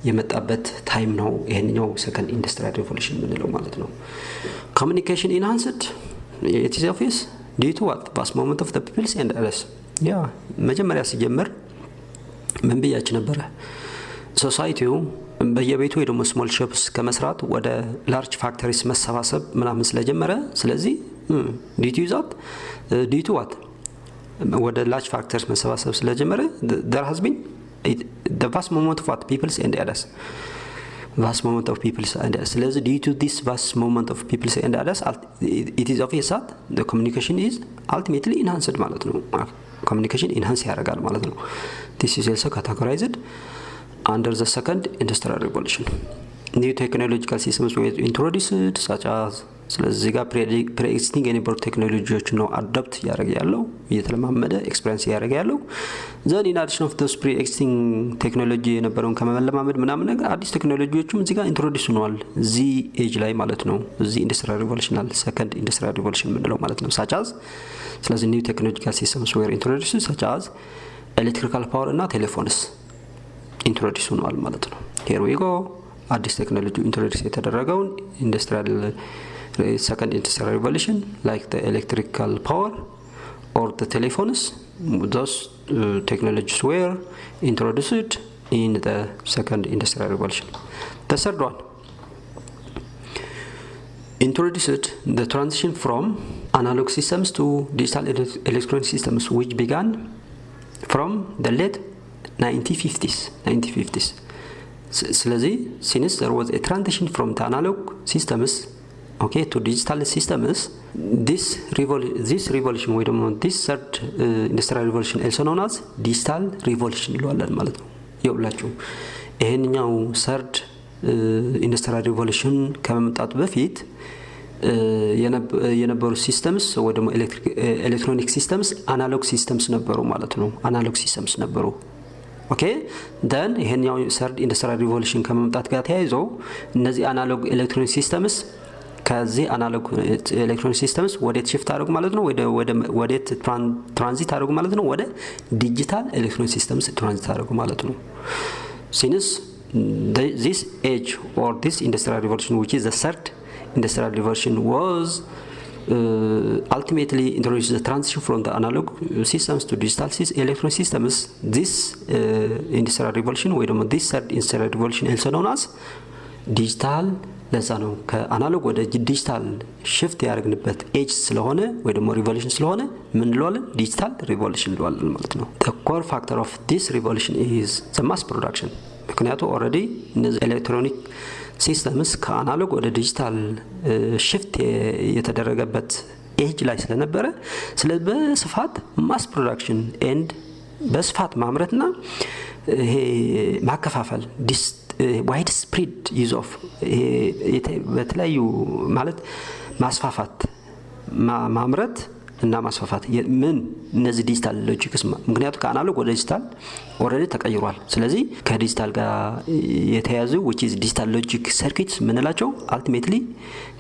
የመጣበት ታይም ነው ይሄንኛው ሰከንድ ኢንዱስትሪያል ሪቮሉሽን ምንለው ማለት ነው communication enhanced it is obvious due to what vast movement of the peoples and others መጀመሪያ ሲጀምር ምን ብያችሁ ነበር ሶሳይቲው በየቤቱ ወይ ደግሞ ስሞል ሾፕስ ከመስራት ወደ ላርጅ ፋክተሪስ መሰባሰብ ምናምን ስለጀመረ ስለዚህ due to what ወደ ላርጅ ፋክተሪስ መሰባሰብ ስለጀመረ there has been the vast movement of what peoples and others vast movement of peoples and others ስለዚህ due to this vast movement of peoples and others it is obvious that the communication is ultimately enhanced ማለት ነው communication enhance ያደርጋል ማለት ነው this is also categorized under the second industrial revolution. New technological systems were introduced such as ስለዚህ ጋር pre-existing የነበሩ ቴክኖሎጂዎች ነው አዳፕት ያደርግ ያለው እየተለማመደ ኤክስፒሪየንስ ያደርግ ያለው then in addition of those pre-existing technology የነበረውን ከመለማመድ ምናምን ነገር አዲስ ቴክኖሎጂዎችም እዚህ ጋር ኢንትሮዲዩስ ሆነዋል እዚህ ኤጅ ላይ ማለት ነው እዚህ ኢንዱስትሪያል ሪቮሉሽናል ሰከንድ ኢንዱስትሪያል ሪቮሉሽን ምንለው ማለት ነው such as ስለዚህ new technological systems were introduced such as electrical power እና ቴሌፎንስ ኢንትሮዲዩስ ሆነዋል ማለት ነው here we go አዲስ ቴክኖሎጂ ኢንትሮዲዩስ የተደረገው ኢንዱስትሪያል second industrial revolution like the electrical power or the telephones those technologies were introduced in the second industrial revolution the third one introduced the transition from analog systems to digital electronic systems which began from the late 1950s ስለዚህ since there was a transition from the analog systems okay to digital systems this revolution ወይ ደግሞ this third industrial revolution also known as digital revolution ይሏል ማለት ነው ይውላችሁ ይሄንኛው third industrial revolution ከመምጣቱ በፊት የነበሩ ሲስተምስ ወይ ደግሞ ኤሌክትሮኒክ ሲስተምስ አናሎግ ሲስተምስ ነበሩ ማለት ነው አናሎግ ሲስተምስ ነበሩ okay then ይሄንኛው third industrial revolution ከመምጣት ጋር ተያይዞ እነዚህ አናሎግ ኤሌክትሮኒክ ሲስተምስ ከዚህ አናሎግ ኤሌክትሮኒክ ሲስተምስ ወደ shift አደረጉ ማለት ነው ወደ ትራንዚት አደረጉ ማለት ነው ወደ ዲጂታል ኤሌክትሮኒክ ሲስተምስ ትራንዚት አደረጉ ማለት ነው since this age or this industrial revolution which is the third industrial revolution was ultimately introduced the transition from the analog systems to digital electronic systems this industrial revolution ወይ ደግሞ this third industrial revolution also known as digital ለዛ ነው ከአናሎግ ወደ ዲጂታል shift ያደረግንበት ኤጅ ስለሆነ ወይ ደግሞ ሪቮሉሽን ስለሆነ ምን እንለዋለን ዲጂታል ሪቮሉሽን እንለዋለን ማለት ነው the core factor of this revolution is the mass production ምክንያቱም already እነዚህ ኤሌክትሮኒክ ሲስተምስ ከአናሎግ ወደ ዲጂታል shift የተደረገበት ኤጅ ላይ ስለነበረ ስለዚህ በስፋት ማስ ፕሮዳክሽን ኤንድ በስፋት ማምረትና ይሄ ማከፋፈል wide spread use of በተለያዩ ማለት ማስፋፋት ማምረት እና ማስፋፋት ምን እነዚህ ዲጂታል ሎጂክስ ምክንያቱም ከአናሎግ ወደ ዲጂታል ኦሬዲ ተቀይሯል ስለዚህ ከዲጂታል ጋር የተያዙ which is digital logic circuits ምንላቸው ultimately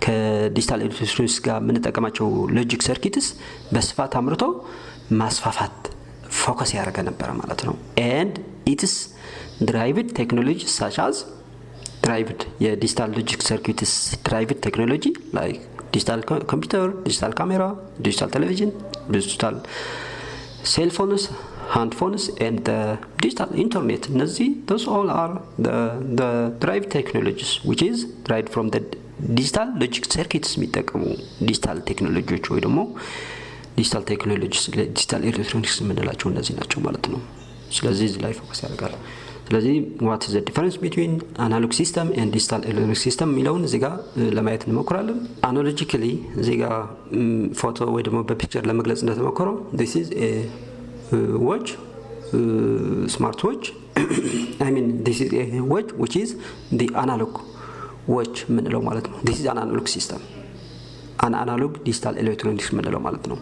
ከዲጂታል ኤሌክትሮኒክስ ጋር ምንጠቀማቸው ሎጂክ ሰርኪትስ በስፋት አምርቶ ማስፋፋት ፎከስ ያደረገ ነበር ማለት ነው and it is derived technology such as derived digital logic circuits derived technology like digital computer, digital camera, digital television, digital cell phones, hand phones, and the digital internet. Those all are the derived technologies, which is derived from the digital logic circuits የሚጠቀሙ digital technologies ወይ ደግሞ digital technologies digital electronics የምንላቸው እነዚህ ናቸው ማለት ነው። ስለዚህ እዚህ ላይ ፎከስ ያደርጋል። ስለዚህ what is the difference between analog system and digital electronic system የሚለውን እዚህ ጋር ለማየት እንሞክራለን። analogically እዚህ ጋር ፎቶ ወይ ደግሞ በፒክቸር ለመግለጽ እንደተሞከረው this is a watch, smartwatch. I mean this is a watch which is the analog watch የምንለው ማለት ነው። this is an analog system, an analog digital electronics የምንለው ማለት ነው።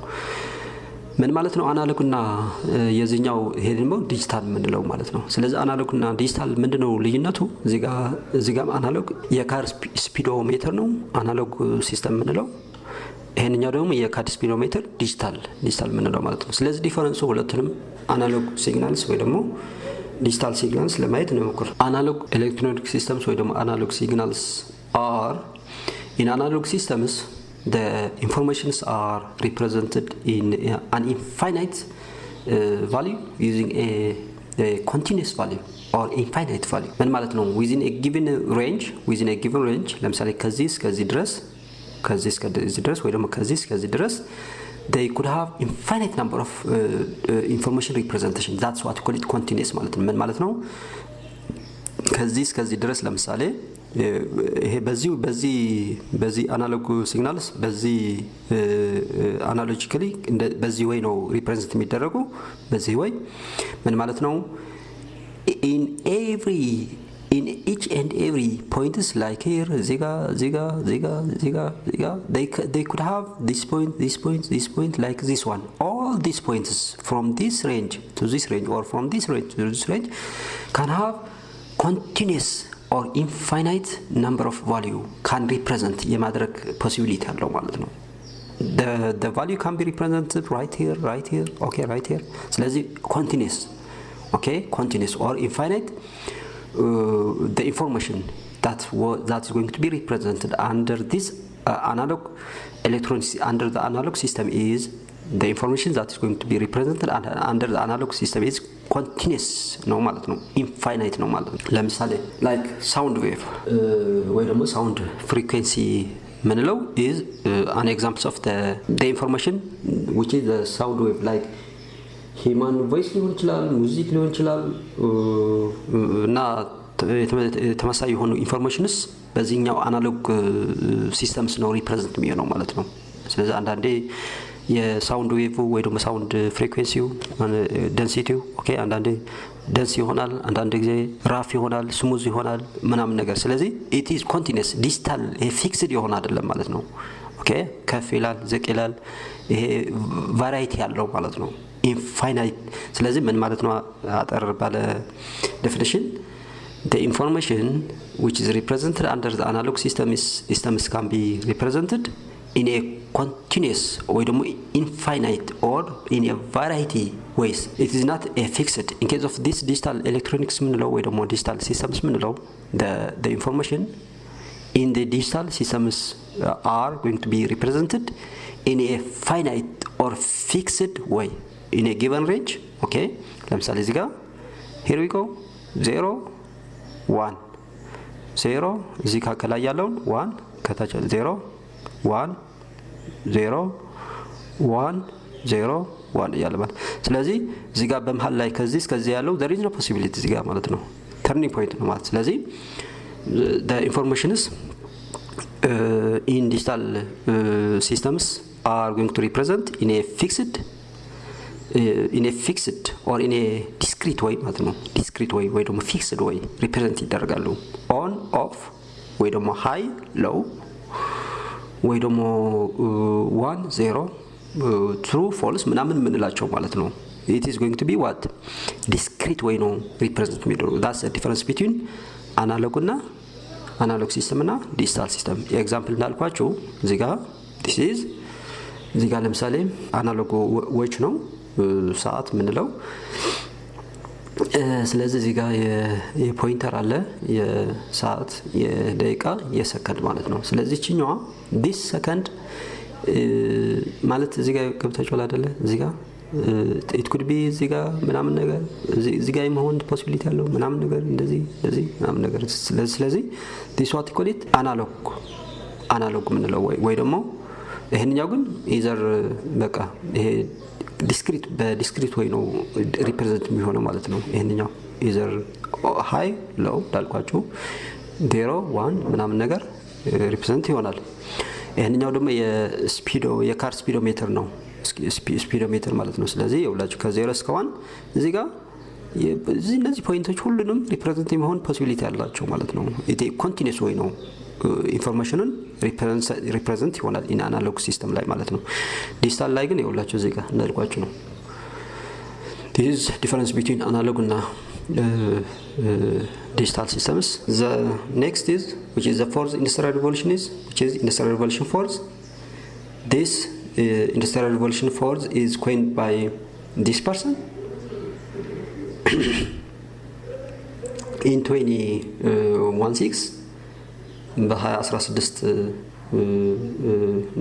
ምን ማለት ነው አናሎግ እና የዚህኛው ይሄ ደግሞ ዲጂታል የምንለው ማለት ነው። ስለዚህ አናሎግ እና ዲጂታል ምንድነው ልዩነቱ? እዚህ ጋር አናሎግ የካር ስፒዶሜትር ነው አናሎግ ሲስተም የምንለው፣ ይሄንኛው ደግሞ የካር ስፒዶሜትር ዲጂታል የምንለው ማለት ነው። ስለዚህ ዲፈረንሱ ሁለቱንም አናሎግ ሲግናልስ ወይ ደግሞ digital signals ለማየት እንሞክር። analog electronic systems ወይ ደግሞ analog signals are in analog systems the informations are represented in an infinite value using a continuous value or infinite value. ምን ማለት ነው? within a given range ለምሳሌ ከዚህ እስከዚህ ድረስ ወይ ደግሞ ከዚህ እስከዚህ ድረስ they could have infinite number of information representation. That's what we call it continuous ማለት ነው። ምን ማለት ነው? ከዚህ እስከዚህ ድረስ ለምሳሌ ይሄ በዚህ አናሎግ ሲግናልስ በዚህ አናሎጂካሊ በዚህ ወይ ነው ሪፕሬዘንት የሚደረጉ በዚህ ወይ ምን ማለት ነው? in each and every points like here ziga they could have this point like this one. All these points from this range to this range or from this range to this range can have continuous or infinite number of value can represent የማድረግ possibility አለው ማለት ነው። the value can be represented right here okay right here። ስለዚህ continuous or infinite the information that is going to be represented under this analog electronics under the analog system is the information that is going to be represented under the analog system is continuous ነው ማለት ነው infinite ነው ማለት ነው። ለምሳሌ like sound wave ወይ ደግሞ sound frequency ምንለው is an example of the information which is the sound wave like human voice ሊሆን ይችላል ሙዚክ ሊሆን ይችላል እና ተመሳሳይ የሆኑ ኢንፎርሜሽንስ በዚህኛው አናሎግ ሲስተምስ ነው ሪፕሬዘንት የሚሆነው ማለት ነው። ስለዚህ አንዳንዴ የሳውንድ ዌቭ ወይ ደግሞ ሳውንድ ፍሪኩዌንሲው ዴንሲቲው ኦኬ አንዳንዴ ደንስ ይሆናል አንዳንዴ ጊዜ ራፍ ይሆናል ስሙዝ ይሆናል ምናምን ነገር። ስለዚህ it is continuous ዲጂታል ፊክስድ ይሆን አይደለም ማለት ነው። ኦኬ ከፍ ይላል ዝቅ ይላል ይሄ ቫራይቲ ያለው ማለት ነው infinite። ስለዚህ ምን ማለት ነው አጠር ባለ ዴፊኒሽን the information which is represented under the analog systems can be represented in a continuous or infinite or in a variety ways. It is not a fixed. In case of this digital electronics or digital systems the information in the digital systems are going to be represented in a finite or fixed way in a given range. Okay, ለምሳሌ እዚህ ጋር here we go 0 1 0 እዚህ ከላይ ያለውን 1 ከታች 0 1 0 1 0 1 እያለ ማለት። ስለዚህ እዚህ ጋር በመሃል ላይ ከዚህ እስከዚህ ያለው there is no possibility እዚህ ጋር ማለት ነው turning point ነው ማለት። ስለዚህ the informations in digital systems are going to represent in a fixed or in a discrete way ማለት ነው discrete way ወይ ደግሞ fixed way represent ይደረጋሉ on off ወይ ደግሞ high low ወይ ደግሞ 1 0 true false ምናምን ምንላቸው ማለት ነው። it is going to be what discrete way ነው represent የሚደረጉ። that's the difference between analog system እና digital system። ኤግዛምፕል እንዳልኳችሁ እዚህ ጋር this is እዚህ ጋር ለምሳሌ analog watch ነው ሰዓት ምንለው ስለዚህ እዚህ ጋር የፖይንተር አለ የሰዓት የደቂቃ የሰከንድ ማለት ነው። ስለዚህ እቺኛዋ this second ማለት እዚህ ጋር ገብታችኋል አይደለ? እዚህ ጋር it could be እዚህ ጋር ምናምን ነገር እዚህ ጋር የመሆን ፖሲቢሊቲ አለው ምናምን ነገር እንደዚህ ምናምን ነገር። ስለዚህ this what you call it analog ምንለው ወይ ደግሞ ይሄንኛው ግን either በቃ ይሄ በዲስክሪት ወይ ነው ሪፕሬዘንት የሚሆነው ማለት ነው። ይሄንኛው either high low ዳልኳችሁ 0 1 ምናምን ነገር ሪፕሬዘንት ይሆናል። ይሄንኛው ደግሞ የካር ስፒዶሜትር ነው ስፒዶሜትር ማለት ነው። ስለዚህ ይኸውላችሁ ከ0 እስከ 1 እዚህ ጋር እነዚህ ፖይንቶች ሁሉንም ሪፕሬዘንት የሚሆን ፖሲቢሊቲ ያላቸው ማለት ነው። ኢት ኮንቲኒዩስ ወይ ነው ኢንፎርሜሽንን ሪፕሬዘንት ይሆናል ኢን አናሎግ ሲስተም ላይ ማለት ነው። ዲጂታል ላይ ግን ይኸውላችሁ እዚህ ጋር እንዳልኳችሁ ነው። this is difference between analog and digital systems. The next is which is the fourth industrial revolution which is industrial revolution fourth. This industrial revolution fourth is coined by this person in 2016 በ2016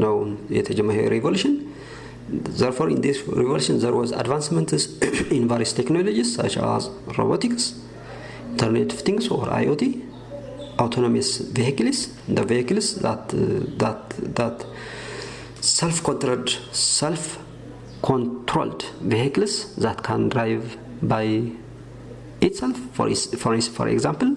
ነው የተጀመረው revolution. Therefore in this revolution there was advancements in various technologies such as robotics, internet of things or IoT, autonomous vehicles, the vehicles that self-controlled vehicles that can drive by itself. For example,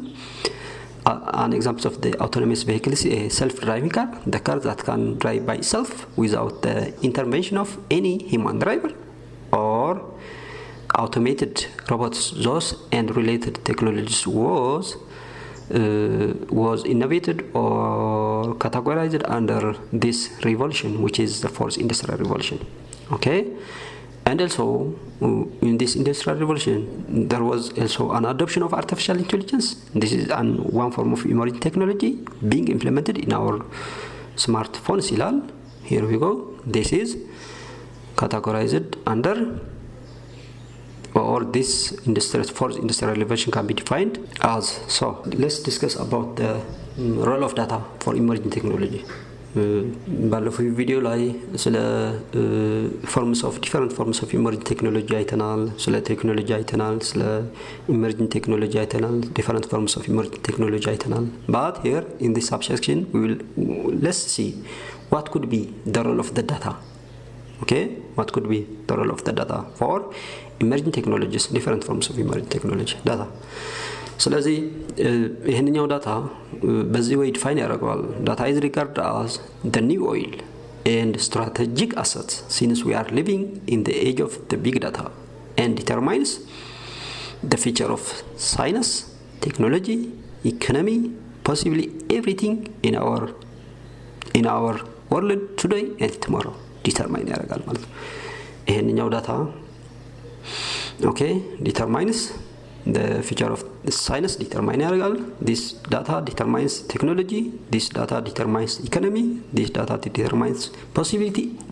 an example of the autonomous vehicle is a self-driving car, the car that can drive by itself without the intervention of any human driver, or automated robots. Those and related technologies was innovated or categorized under this revolution, which is the fourth industrial revolution. Okay. And also in this industrial revolution there was also an adoption of artificial intelligence. This is one form of emerging technology being implemented in our smartphones. Here we go. This is categorized under, or this fourth industrial revolution can be defined as. So let's discuss about the role of data for emerging technology. ባለፈው ቪዲዮ ላይ ስለ different forms of emerging technology አይተናል። ስለ ቴክኖሎጂ አይተናል። ስለ emerging technology አይተናል። different forms of emerging technology አይተናል. But here in this subsection let's see what could be the role of the data. Okay, what could be the role of the data for emerging technologies, different forms of emerging technology data. ስለዚህ ይሄንኛው ዳታ በዚህ ወይ ዲፋይን ያደርገዋል። ዳታ is regarded as the new oil and strategic asset since we are living in the age of the big data and determines the future of science, technology, economy, possibly everything in our world today and tomorrow determine ያደርጋል ማለት ነው። ይሄንኛው ዳታ okay determines the future of science, determine ያደርጋል። this data determines technology, this data determines economy, this data determines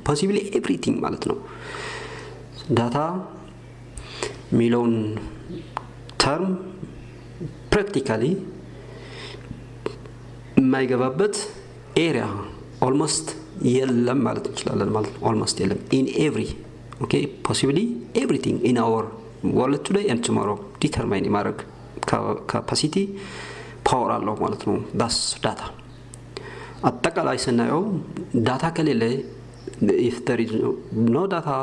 possibly everything ማለት ነው። ዳታ ሚለውን ተርም ፕራክቲካሊ የማይገባበት ኤሪያ ኦልሞስት የለም ማለት እንችላለን ማለት ነው። ኦልሞስት የለም in every okay possibly everything in our world today and tomorrow determine የማድረግ capacity power አለው ማለት ነው። that's data አጠቃላይ ስናየው ዳታ ከሌለ if there is no data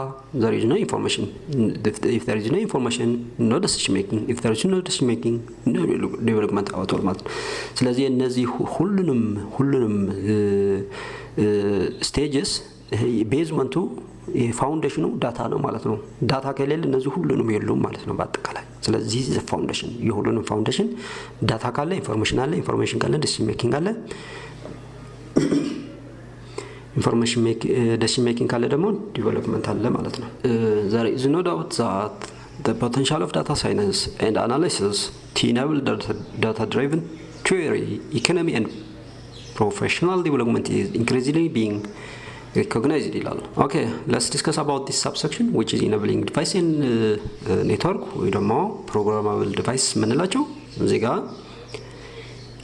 there is no information, if there is no information no decision making, if there is no decision making no development at all ማለት ነው። ስለዚህ እነዚህ ሁሉንም stages ቤዝመንቱ የፋውንዴሽኑ ዳታ ነው ማለት ነው። ዳታ ከሌለ እነዚህ ሁሉንም የሉም ማለት ነው በአጠቃላይ። ስለዚህ ዘ ፋውንዴሽን የሁሉንም ፋውንዴሽን ዳታ ካለ ኢንፎርሜሽን አለ፣ ኢንፎርሜሽን ካለ ዲሲሽን ሜኪንግ አለ፣ ዲሲሽን ሜኪንግ ካለ ደግሞ ዲቨሎፕመንት አለ ማለት ነው። there is no doubt that the potential of data science and analysis to enable data driven theory, economy and professional development is increasingly being recognized ይላል። Okay, let's discuss about this subsection which is enabling device in network ወይ ደግሞ programmable device ምንላቸው እዚህ ጋር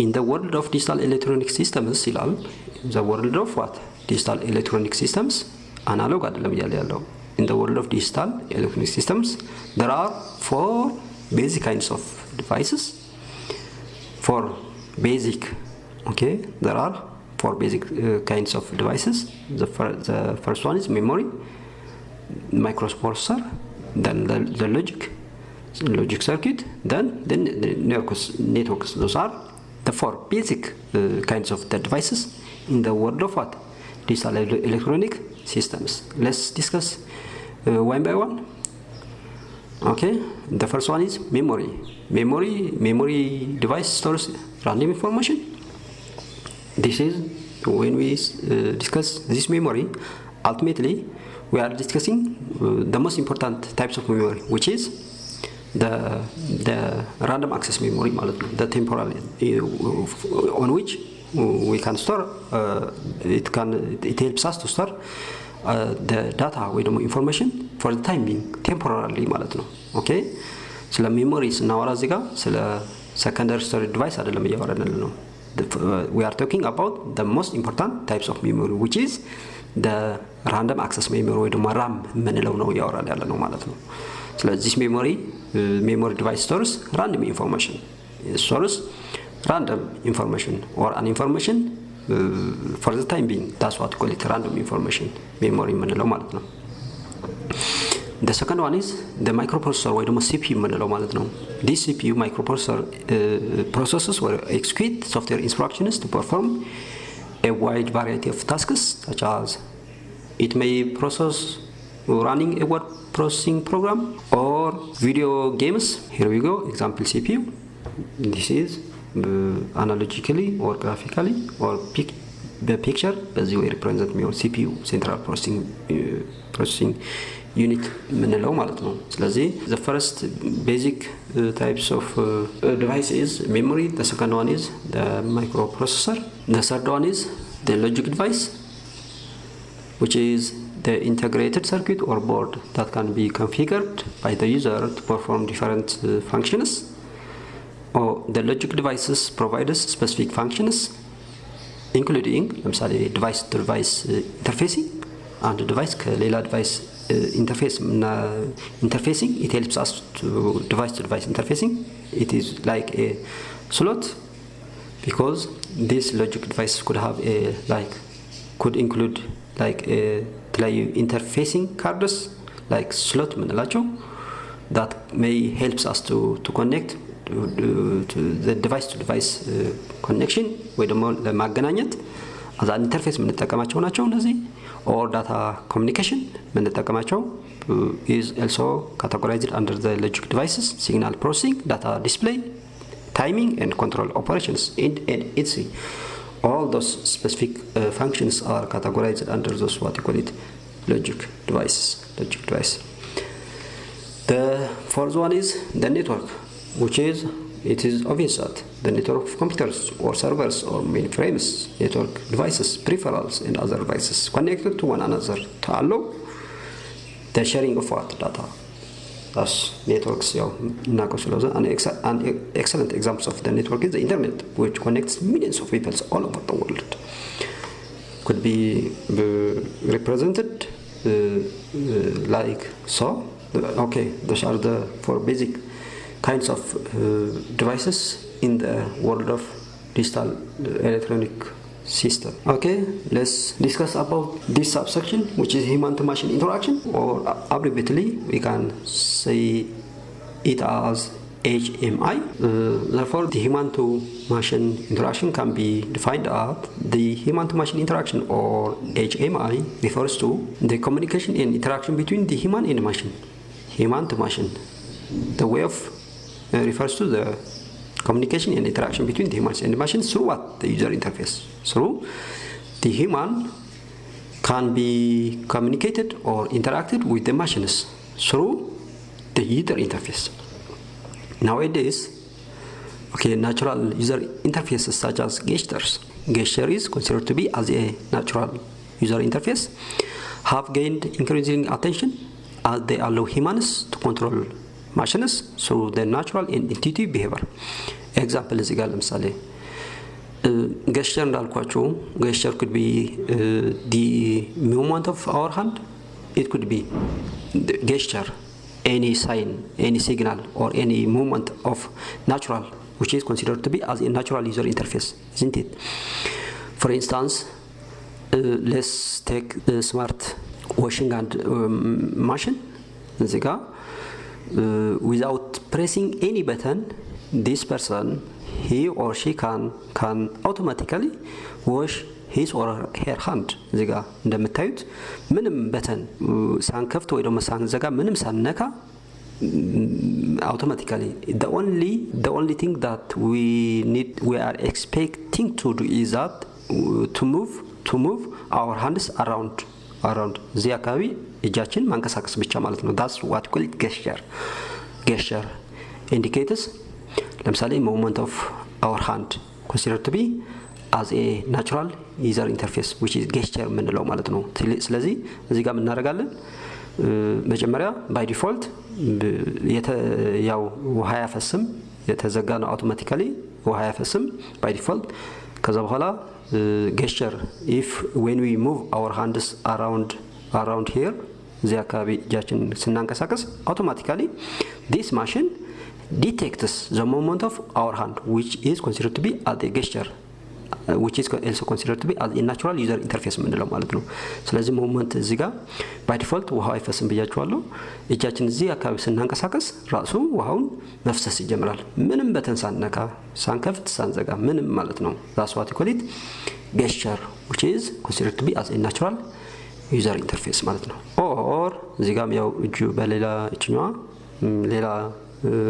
in the world of digital electronic systems ይላል። in the world of what? digital electronic systems analog አይደለም እያለ ያለው in the world of digital electronic systems there are four basic kinds of devices. Four basic, okay, there are four basic kinds of devices. The first one is memory, microprocessor, then the logic circuit, then the networks. Those are the four basic kinds of the devices in the world of what? Digital electronic systems. Let's discuss one by one. Okay, the first one is memory. Memory device stores random information. This is when we discuss this memory, ultimately we are discussing the most important types of memory, which is the random access memory, the temporal on which we can store it helps us to store the data ወይ ደግሞ information for the time being temporarily ማለት ነው። ኦኬ ስለ ሜሞሪ ስናወራ እዚህ ጋር ስለ secondary storage device አይደለም እያወራን ነው። We are talking about the most important types of memory which is the random access memory ወይ ደግሞ RAM የምንለው ነው እያወራን ያለ ነው ማለት ነው። ስለዚህ memory device stores random information. It stores random information or an information for the time being. That's what we call it, random information memory የምንለው ማለት ነው። The second one is the microprocessor ወይ ደግሞ CPU የምንለው ማለት ነው። This CPU microprocessor processes or execute software instructions to perform a wide variety of tasks such as it may process running a word processing program or video games. Here we go, example CPU. This is analogically or graphically or the picture በዚህ way represent የሚሆን CPU central processing unit ምንለው ማለት ነው። ስለዚህ the first basic types of device is memory, the second one is the microprocessor, the third one is the logic device which is the integrated circuit or board that can be configured by the user to perform different functions. Or the logic devices provide us specific functions including ለምሳሌ device to device interfacing and device ከሌላ device interfacing. It helps us to device interfacing. It is like a slot because this logic device could include like a interfacing cards like slot ምንላቸው that may helps us to connect to the device to device connection ወይ ደግሞ ለማገናኘት አዛ ኢንተርፌስ የምንጠቀማቸው ናቸው እነዚህ or data communication የምንጠቀማቸው is also categorized under the logic devices, signal processing, data display, timing and control operations and etc. All those specific functions are categorized under those what you call it logic device. The fourth one is the network, which is it is obvious that the network of computers or servers or mainframes, network devices, peripherals and other devices connected to one another to allow the sharing of what data. Thus networks an excellent example of the network is the internet, which connects millions of people all over the world. Could be represented like so. Okay, those are the four basic kinds of devices in the world of digital electronic system. Okay, let's discuss about this subsection which is human to machine interaction, or abbreviatedly we can say it as HMI. Therefore the human to machine interaction can be defined as the human to machine interaction, or HMI refers to the communication and interaction between the human and machine. Human to machine, the way of refers to the communication and interaction between the humans and the machines through what? The user interface. Through the human can be communicated or interacted with the machines through the user interface. Nowadays, natural user interfaces such as gestures. Gesture is considered to be as a natural user interface have gained increasing attention as they allow humans to control machines through their natural and intuitive behavior. Example is egal ለምሳሌ gesture እንዳልኳችሁ gesture could be the movement of our hand. It could be the gesture, any sign, any signal or any movement of natural which is considered to be as a natural user interface, isn't it? For instance, let's take the smart washing hand machine. Without pressing any button, this person, he or she can automatically wash his or her hand. እዚጋ እንደምታዩት ምንም በተን ሳንከፍት ወይ ደግሞ ሳንዘጋ ምንም ሳንነካ automatically the only thing that we are expecting to do is that to move our hands around እዚህ አካባቢ እጃችን ማንቀሳቀስ ብቻ ማለት ነው። that's what we call it gesture indicates ለምሳሌ movement of our hand considered to be as a natural user interface which is gesture የምንለው ማለት ነው። ስለዚህ እዚህ ጋር ምን እናደርጋለን? መጀመሪያ by default ያው ውሃ ያፈስም የተዘጋ ነው automatically ውሃ ያፈስም by default። ከዛ በኋላ gesture if when we move our hands around here እዚህ አካባቢ እጃችን ስናንቀሳቀስ automatically this machine detects the movement of our hand which is considered to be as a gesture which is also considered to be as a natural user interface ምንለው ማለት ነው። ስለዚህ movement እዚህ ጋር by default ውሃው አይፈስም ብያችኋለሁ። እጃችን እዚህ አካባቢ ስናንቀሳቀስ ራሱ ውሃውን መፍሰስ ይጀምራል ምንም በተን ሳንነካ ሳንከፍት ሳንዘጋ ምንም ማለት ነው። that's what we call it gesture which is considered to be as a natural user interface ማለት ነው። or እዚህ ጋር ያው እጁ በሌላ እችኛዋ ሌላ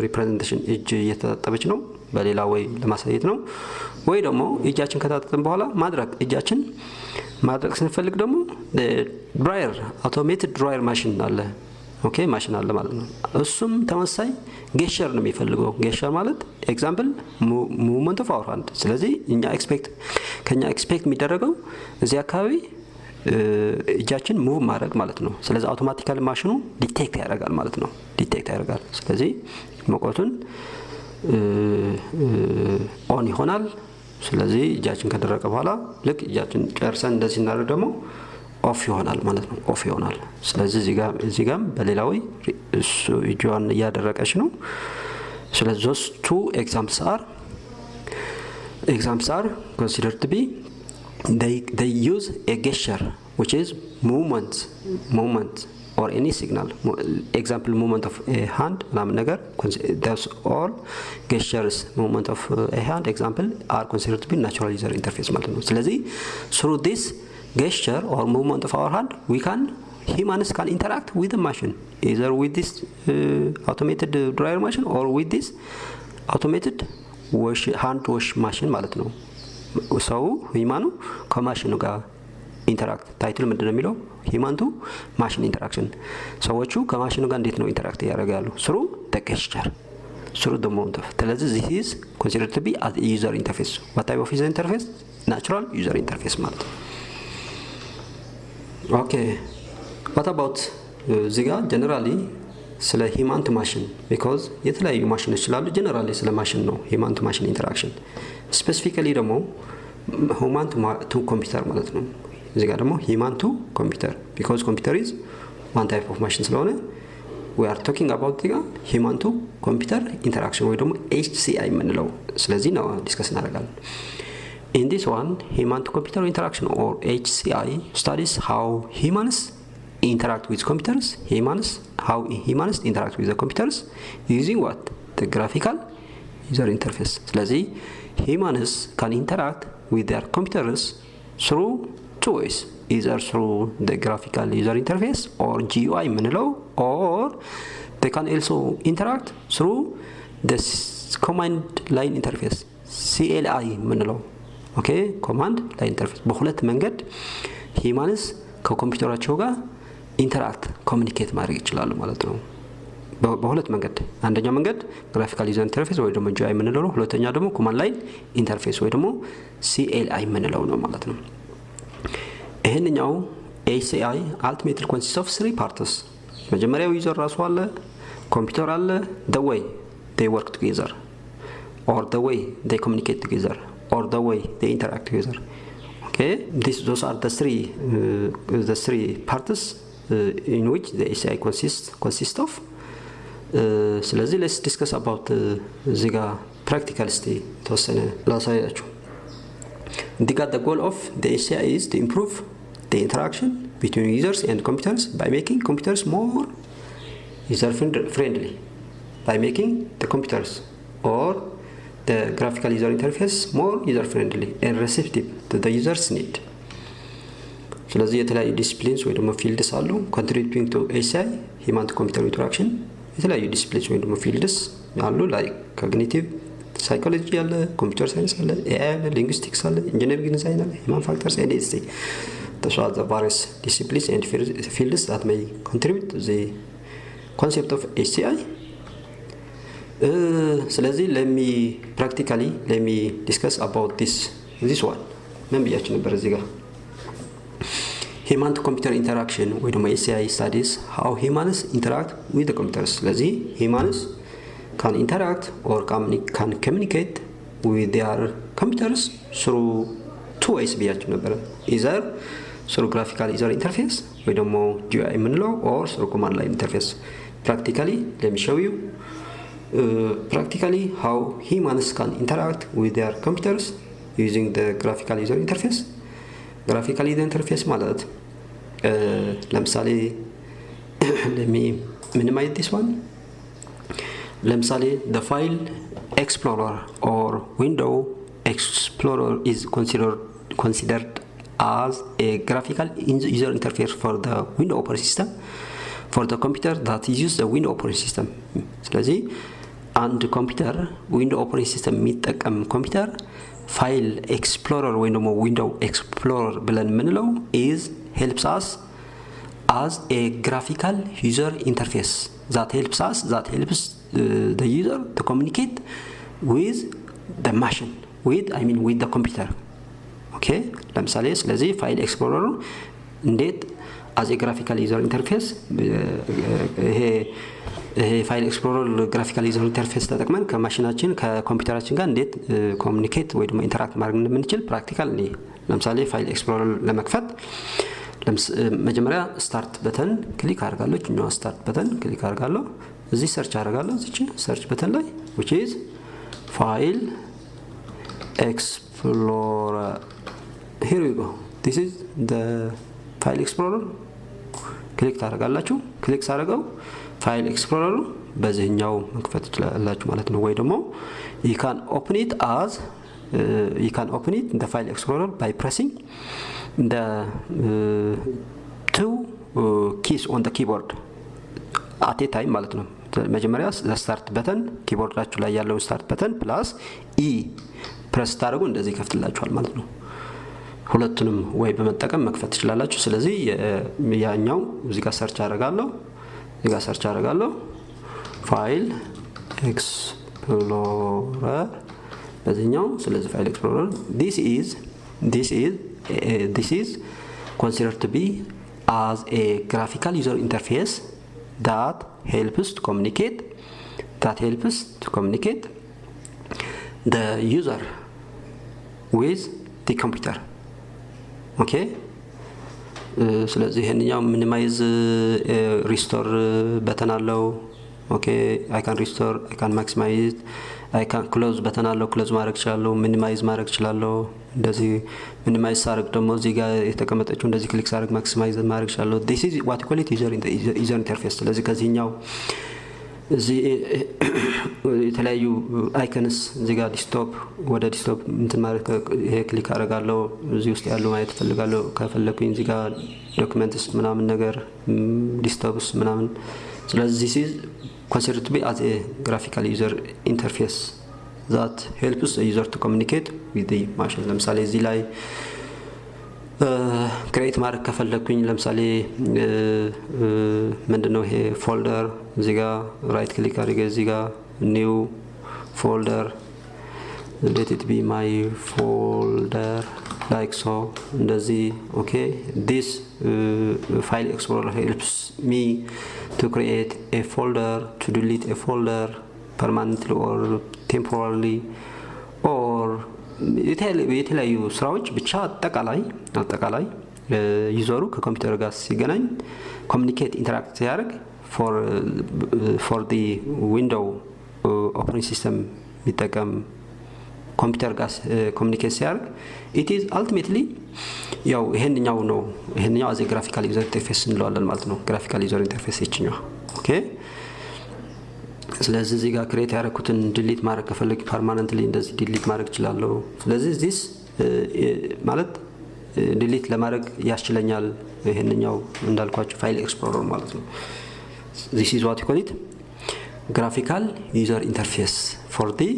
ሪፕሬዘንቴሽን እጅ እየተጣጠበች ነው በሌላ ወይ ለማሳየት ነው። ወይ ደግሞ እጃችን ከታጠብን በኋላ እጃችን ማድረቅ ስንፈልግ ደግሞ ድራየር አውቶሜትድ ድራየር ማሽን አለ። ኦኬ ማሽን አለ ማለት ነው። እሱም ተመሳሳይ gesture ነው የሚፈልገው። gesture ማለት ኤግዛምፕል movement of our hand። ስለዚህ ከኛ ኤክስፔክት የሚደረገው እዚህ አካባቢ እጃችን ሙቭ ማድረግ ማለት ነው። ስለዚህ አውቶማቲካሊ ማሽኑ ዲቴክት ያደርጋል ማለት ነው። ስለዚህ መቆቱን ኦን ይሆናል። ስለዚህ እጃችን ከደረቀ በኋላ ልክ እጃችን ጨርሰን እንደዚህ እናደርግ ደግሞ ኦፍ ይሆናል ማለት ነው። ኦፍ ይሆናል። ስለዚህ እዚህ ጋር በሌላው እሱ እጇን እያደረቀች ነው። ስለዚህ those two examples are considered to be they use a gesture which is movement or any signal. Example movement of a hand ምናምን ነገር those all gestures movement of a hand example are considered to be natural user interface ማለት ነው። ስለዚህ through this gesture or movement of our hand humans can interact with the machine either with this automated dryer machine or with this automated hand wash machine ማለት ነው። ሰው ሂማኑ ከማሽኑ ጋር ኢንተራክት ታይትል ምንድነው የሚለው ሂማን ቱ ማሽን ኢንተራክሽን ሰዎቹ ከማሽኑ ጋር እንዴት ነው ኢንተራክት ያደርጋሉ through the gesture through the movement of ስለዚህ this is considered to be as a user interface. what type of user interface? natural user interface ማለት ነው። okay what about እዚህ ጋር generally ስለ ሂማን ቱ ማሽን because የተለያዩ ማሽኖች ስላሉ generally ስለ ማሽን ነው ሂማን ቱ ማሽን ኢንተራክሽን ስፔሲፊካሊ ደግሞ ሁማን ቱ ኮምፒውተር ማለት ነው። እዚህ ጋር ደግሞ human to computer because computer is one type of machine ስለሆነ we are talking about the human to computer interaction ወይ ደግሞ HCI የምንለው ስለዚህ ነው ዲስከስ እናደርጋለን። in this one human to computer interaction or HCI studies how humans interact with computers how humans interact with the computers using what the graphical user interface. ስለዚህ humans can interact with their computers through two ways either through the graphical user interface or GUI የምንለው or they can also interact through the command line interface CLI የምንለው ኦኬ command line interface በሁለት መንገድ humans ከኮምፒውተራቸው ጋር ኢንተራክት ኮሙኒኬት ማድረግ ይችላሉ ማለት ነው። በሁለት መንገድ አንደኛው መንገድ graphical user interface ወይ ደግሞ GUI የምንለው ነው። ሁለተኛው ደግሞ command line interface ወይ ደግሞ CLI የምንለው ነው ማለት ነው። ይሄንኛው ACI ultimately consists of 3 parts መጀመሪያው ዩዘር ራሱ አለ ኮምፒውተር አለ the way they work together or the way they communicate together or the way they interact together. Okay, those are the three parts in which the ACI consists of. So let's discuss about the practicality. The goal of the ACI is to improve the interaction between users and computers by making computers more user friendly, by making the computers or the graphical user interface more user friendly and receptive to the user's need. ስለዚህ የተለያዩ ዲሲፕሊንስ ወይ ደግሞ ፊልድስ አሉ contributing to ACI human to computer interaction የተለያዩ ዲሲፕሊንስ ወይ ደግሞ ፊልድስ አሉ like cognitive psychology አለ computer science አለ AI አለ linguistics አለ engineering design አለ human factors and etc. Those are the various disciplines and fields that may contribute to the concept of ACI. ስለዚህ let me discuss about this one ምን ብያችሁ ነበር እዚህ ጋር human to computer interaction ወይ ደግሞ ACI studies how humans interact with the computers. ስለዚህ humans can interact or can communicate with their computers through two ways ብያችሁ ነበር either through graphical user interface ወይ ደግሞ GUI የምንለው or through command line interface. Practically let me show you practically how humans can interact with their computers using the graphical user interface. Graphical user interface ማለት ለምሳሌ let me minimize this one. ለምሳሌ the file explorer or window explorer is considered as a graphical user interface for the window operating system for the computer that uses the window operating system. ስለዚህ አንድ ኮምፒውተር ዊንዶው ኦፕሬቲንግ ሲስተም የሚጠቀም ኮምፒውተር ፋይል ኤክስፕሎረር ወይ ደግሞ ዊንዶው ኤክስፕሎረር ብለን የምንለው helps us as a graphical user interface that helps the user to communicate with the machine with the computer. Okay, ለምሳሌ ስለዚህ ፋይል ኤክስፕሎረር እንዴት as a graphical user interface ይሄ ፋይል ኤክስፕሎረር graphical user interface ተጠቅመን ከማሽናችን ከኮምፒውተራችን ጋር እንዴት ኮሙኒኬት ወይ ደግሞ ኢንተራክት ማድረግ እንደምንችል ፕራክቲካል ነው። ለምሳሌ ፋይል ኤክስፕሎረር ለመክፈት መጀመሪያ ስታርት በተን ክሊክ አድርጋለሁ እኛው ስታርት በተን ክሊክ አድርጋለሁ እዚህ ሰርች አድርጋለሁ እዚህ ሰርች በተን ላይ which is file explorer. Here we go. This is the file explorer. ክሊክ ታደርጋላችሁ ክሊክ ሳደርገው ፋይል ኤክስፕሎረሩ በዚህኛው መክፈት ትችላላችሁ ማለት ነው ወይ ደግሞ you can open it the file explorer by pressing the two keys on the keyboard at a time ማለት ነው መጀመሪያ ስታርት በተን ኪቦርዳችሁ ላይ ያለው ስታርት በተን ፕላስ E ፕሬስ ታደርጉ እንደዚህ ይከፍትላችኋል ማለት ነው ሁለቱንም ወይ በመጠቀም መክፈት ትችላላችሁ ስለዚህ ያኛው እዚህ ጋር ሰርች አደርጋለሁ ፋይል ኤክስፕሎረር በዚህኛው ስለዚህ ፋይል ኤክስፕሎረር this is considered to be as a graphical user interface that helps to communicate the user with the computer. Okay, ስለዚህ ይሄንኛው ሚኒማይዝ ሪስቶር በተን አለው okay I can restore I can maximize I can close በተን አለው ክሎዝ ማድረግ ይችላልው ሚኒማይዝ ማድረግ ይችላልው እንደዚህ ሚኒማይዝ ሳርግ ደግሞ እዚህ ጋር የተቀመጠችው እንደዚህ ክሊክ ሳርግ ማክሲማይዝ ማድረግ ይችላልው this is what you call it user interface ስለዚህ ከዚህኛው እዚህ የተለያዩ አይኮንስ እዚህ ጋር ወደ ዲስክቶፕ እንትን ማለት ይሄ ክሊክ አደርጋለሁ እዚህ ውስጥ ያለው ማየት ፈልጋለሁ ከፈለኩኝ እዚህ ጋር ዶክመንትስ ምናምን ነገር ዲስክቶፕስ ምናምን ስለዚህ this is considered to be as a graphical user interface that helps the user to communicate with the machine. ለምሳሌ እዚህ ላይ ክሬት ማድረግ ከፈለኩኝ ለምሳሌ ምንድነው ይሄ ፎልደር እዚህ ጋር ራይት ክሊክ አድርጌ እዚህ ጋር ኒው ፎልደር let it be my folder like so እንደዚህ okay this file explorer helps me to create a folder, to delete a folder permanently or temporarily, or የተለያዩ ስራዎች ብቻ አጠቃላይ ዩዘሩ ከኮምፒውተር ጋር ሲገናኝ ኮሙኒኬት ኢንተራክት ሲያደርግ for the window operating system የሚጠቀም ኮምፒውተር ጋር ኮሙኒኬት ሲያደርግ it is ultimately ያው ይሄንኛው as a graphical user interface እንለዋለን ማለት ነው። graphical user interface ይችኛው okay ስለዚህ እዚህ ጋር ክሬት ያደረኩትን ዲሊት ማድረግ ከፈለኩ permanently እንደዚህ ዲሊት ማድረግ እችላለሁ። ስለዚህ this ማለት ዲሊት ለማድረግ ያስችለኛል ይሄንኛው እንዳልኳችሁ ፋይል ኤክስፕሎረር ማለት ነው። this is what you call it graphical user interface for the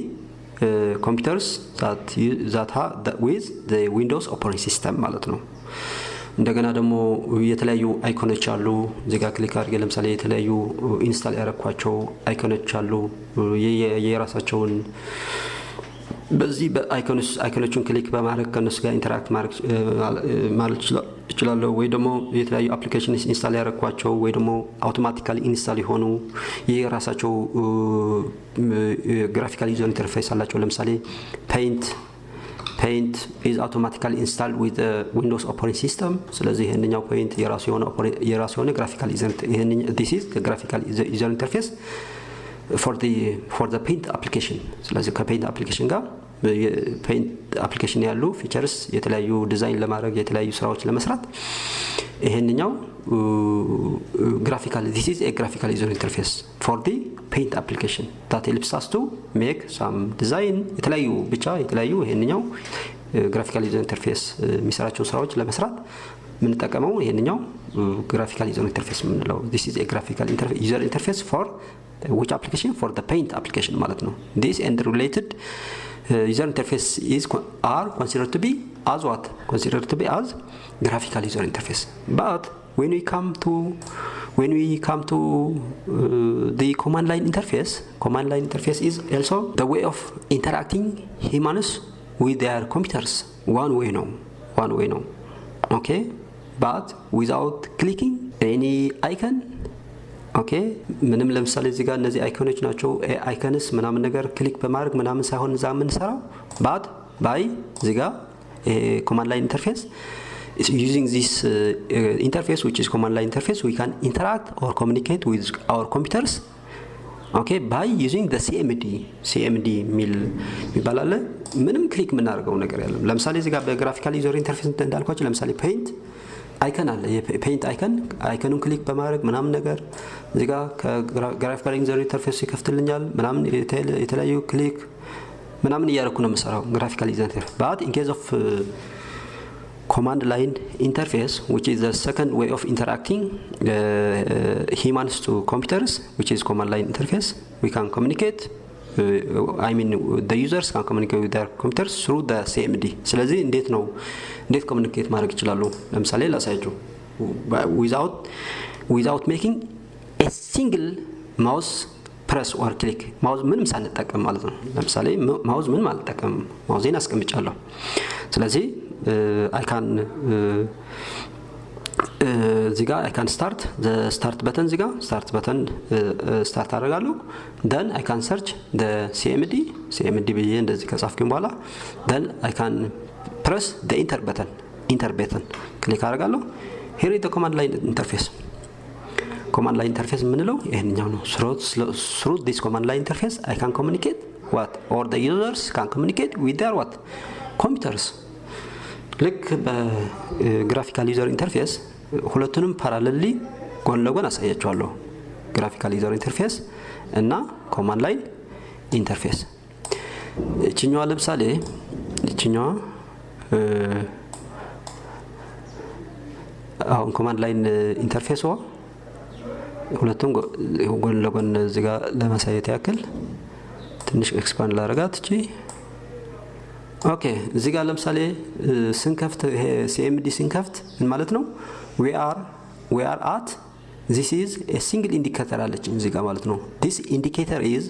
computers that have with the Windows operating system ማለት ነው። እንደገና ደግሞ የተለያዩ አይኮኖች አሉ። እዚህ ጋር ክሊክ አድርጌ ለምሳሌ የተለያዩ ኢንስታል ያደረኳቸው አይኮኖች አሉ። የራሳቸውን በዚህ በአይኮኖቹን ክሊክ በማድረግ ከነሱ ጋር ኢንተራክት ማለት ይችላል። ወይ ደግሞ የተለያዩ አፕሊኬሽንስ ኢንስታል ያደረኳቸው ወይ ደግሞ አውቶማቲካሊ ኢንስታል የሆኑ የራሳቸው graphical user interface አላቸው። ለምሳሌ paint is automatically installed with the Windows operating system። ስለዚህ ይሄንኛው paint የራሱ የሆነ graphical user this is the graphical user interface for the paint application። ስለዚህ ከpaint application ጋር paint application ያሉ features የተለያዩ ዲዛይን ለማድረግ የተለያዩ ስራዎች ለመስራት ይሄንኛው this is a graphical user interface for the paint application that helps us to make some design የተለያዩ ይሄንኛው graphical user interface የሚሰራቸው ስራዎች ለመስራት ምን ተጠቀመው ይሄንኛው graphical user interface ምንለው this is a graphical user interface for which application for the paint application ማለት ነው። this and related user interface are considered to be as what? Considered to be as graphical user interface. But when we come to the command line interface is also the way of interacting humans with their computers. One way now. Okay, but without clicking any icon. ኦኬ ምንም ለምሳሌ እዚህ ጋር እነዚህ አይኮኖች ናቸው። አይኮንስ ምናምን ነገር ክሊክ በማድረግ ምናምን ሳይሆን እዛ ምን ሰራው but by እዚህ ጋር command line interface using this interface which is command line interface we can interact or communicate with our computers okay by using the cmd የሚባላለ ምንም ክሊክ የምናደርገው ነገር የለም። ለምሳሌ እዚህ ጋር በግራፊካል ዩዘር ኢንተርፌስ እንዳልኳችሁ ለምሳሌ paint አይኮን አለ የፔንት አይኮኑን ክሊክ በማድረግ ምናምን ነገር እዚህ ጋር ከግራፊካል ዩዘር ኢንተርፌስ ይከፍትልኛል ምናምን የተለያዩ ክሊክ ምናምን እያደረኩ ነው የምሰራው ግራፊካል ዩዘር ኢንተርፌስ but in case of command line interface which is the second way of interacting humans to computers which is command line interface we can communicate the users can communicate with their computers through the CMD ስለዚህ እንዴት ኮሙኒኬት ማድረግ ይችላሉ ለምሳሌ ላሳያችሁ without making a single mouse press or click ማውዝ ምንም ሳንጠቀም ማለት ነው። ለምሳሌ ማውዝ ምንም አልጠቀም ማውዜን አስቀምጫለሁ። ስለዚህ I can እዚህ ጋር I can start the start button እዚህ ጋር start button start አደርጋለሁ then I can search the CMD ብዬ እንደዚህ ከጻፍኩኝ በኋላ then I can press the enter button ክሊክ አደርጋለሁ። here is the command line interface ምንለው ይሄንኛው ነው። through this command line interface I can communicate what or the users can communicate with their what computers ልክ በግራፊካል ዩዘር ኢንተርፌስ ሁለቱንም ፓራሌሊ ጎን ለጎን አሳያችኋለሁ። ግራፊካል ዩዘር ኢንተርፌስ እና ኮማንድ ላይን ኢንተርፌስ እቺኛዋ ለምሳሌ አሁን ኮማንድ ላይን ኢንተርፌስ ሁለቱም ጎን ለጎን እዚህ ጋር ለማሳየት ያክል ትንሽ ኤክስፓንድ ላደርጋት እቺ ኦኬ እዚህ ጋር ለምሳሌ ስንከፍት ይሄ CMD ስንከፍት ምን ማለት ነው we are at this is a single indicator አለች እዚህ ጋር ማለት ነው። this indicator is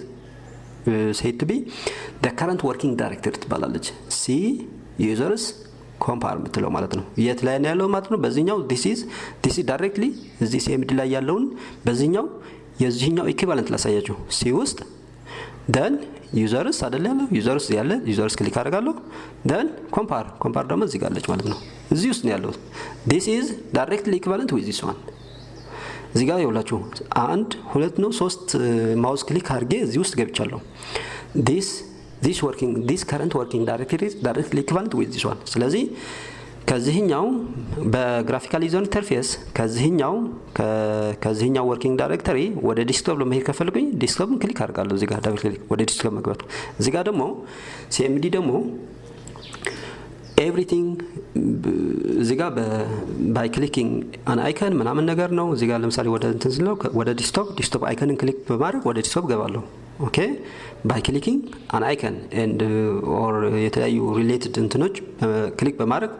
said to be the current working directory ትባላለች። C users ኮምፓር የምትለው ማለት ነው። የት ላይ ነው ያለው ማለት ነው? በዚህኛው this is directly እዚህ CMD ላይ ያለውን በዚህኛው የዚህኛው ኢኩቫለንት ላሳያችሁ። ሲ ውስጥ then users አይደል ያለው users ያለ users ክሊክ አደርጋለሁ then compare ደግሞ እዚህ ጋር አለች ማለት ነው። እዚህ ውስጥ ነው ያለው this is directly equivalent with this one። እዚህ ጋር ይኸውላችሁ 1 2 ነው 3 ማውስ ክሊክ አድርጌ እዚህ ውስጥ ገብቻለሁ። this current working directory is directly equivalent with this one። ስለዚህ ከዚህኛው በግራፊካል ዩዘር ኢንተርፌስ ከዚህኛው ወርኪንግ ዳይሬክተሪ ወደ ዲስክቶፕ ለመሄድ ከፈልኩኝ ዲስክቶፕን ክሊክ አድርጋለሁ። እዚህ ጋር ዳብል ክሊክ ወደ ዲስክቶፕ መግባት። እዚህ ጋር ደግሞ CMD ደግሞ ኤቭሪቲንግ እዚህ ጋር ባይ ክሊኪንግ አን አይከን ምናምን ነገር ነው። እዚህ ጋር ለምሳሌ ወደ እንትን ስለው ወደ ዲስክቶፕ አይከንን ክሊክ በማድረግ ወደ ዲስክቶፕ ገባለሁ። ኦኬ ባይ ክሊኪንግ አን አይከን ኤንድ ኦር የተለያዩ ሪሌትድ እንትኖች ክሊክ በማድረግ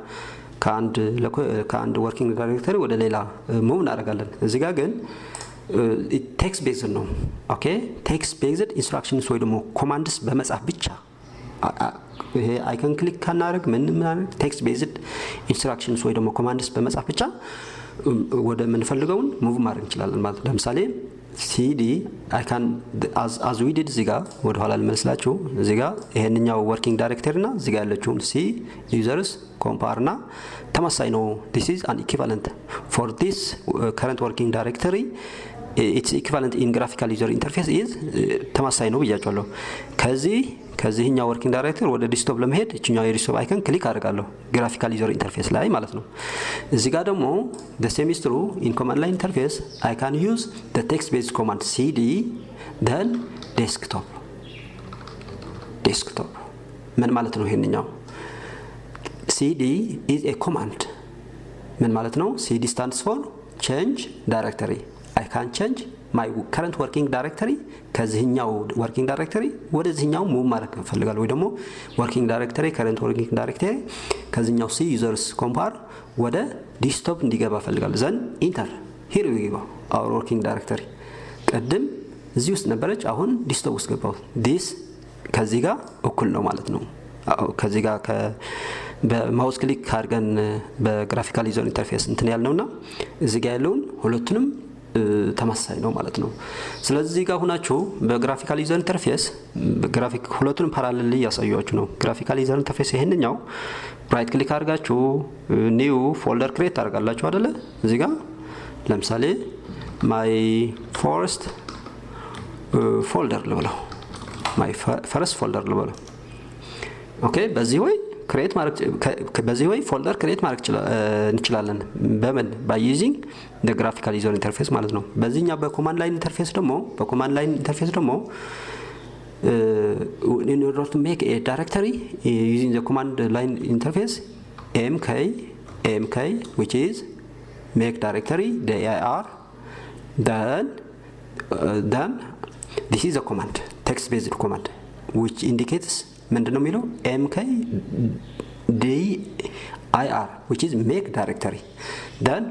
ከአንድ ወርኪንግ ዳይሬክተሪ ወደ ሌላ ሙቭ እናደርጋለን። እዚህ ጋር ግን ቴክስት ቤዝድ ነው። ኦኬ ቴክስት ቤዝድ ኢንስትራክሽንስ ወይ ደግሞ ኮማንድስ በመጻፍ ብቻ ይሄ አይከን ክሊክ ካናደርግ ምን ቴክስት ቤዝድ ኢንስትራክሽንስ ወይ ደግሞ ኮማንድስ በመጻፍ ብቻ ወደ ምንፈልገውን ሙቭ ማድረግ እንችላለን ማለት ነው። ለምሳሌ cd I can as we did እዚህ ጋር ወደ ኋላ ልመልስላችሁ። እዚህ ጋር ይሄንኛው ወርኪንግ ዳይሬክተሪ እና እዚህ ጋር ያለችውን c users compare እና ተመሳሳይ ነው። this is an equivalent for this current working directory its equivalent in graphical user interface is ተመሳሳይ ነው ብያችኋለሁ። ከዚህኛው ወርኪንግ ዳይሬክተር ወደ ዲስክቶፕ ለመሄድ እቺኛው የዲስክቶፕ አይከን ክሊክ አደርጋለሁ ግራፊካል ዩዘር ኢንተርፌስ ላይ ማለት ነው። እዚህ ጋር ደግሞ the same is true in command line interface I can use the text based command cd then desktop ምን ማለት ነው? ይሄንኛው cd is a command ምን ማለት ነው? cd stands for change directory I can change my current working directory ከዚህኛው working directory ወደዚህኛው ሙቭ ማድረግ እንፈልጋለን ወይ ደግሞ working directory current working directory ከዚህኛው c users compare ወደ ዲስክቶፕ እንዲገባ ፈልጋለሁ። then enter here we go our working directory ቀድም እዚህ ውስጥ ነበረች አሁን ዲስክቶፕ ውስጥ ገባው። this ከዚህ ጋር እኩል ነው ማለት ነው። ከዚህ ጋር በማውስ ክሊክ አድርገን በግራፊካል ዩዘር ኢንተርፌስ እንትን ያልነውና እዚህ ጋር ያለውን ሁለቱንም ተመሳሳይ ነው ማለት ነው። ስለዚህ ጋር ሆናችሁ በግራፊካል ዩዘር ኢንተርፌስ ሁለቱንም ፓራሌል ያሳያችሁ ነው። ግራፊካል ዩዘር ኢንተርፌስ ይሄንኛው ራይት ክሊክ አድርጋችሁ ኒው ፎልደር ክሬት አድርጋላችሁ አይደለ? እዚህ ጋር ለምሳሌ ማይ ፈርስት ፎልደር ልበለው ፈርስት ፎልደር ልበለው። ኦኬ በዚህ ወይ ፎልደር ክሬት ማድረግ እንችላለን። በምን by using the graphical user interface ማለት ነው። በዚህኛው በኮማንድ ላይን ኢንተርፌስ ደግሞ in order to make a directory using the command line interface mk which is make directory dir then this is a command text based command which indicates ምንድነው የሚለው mkdir which is make directory then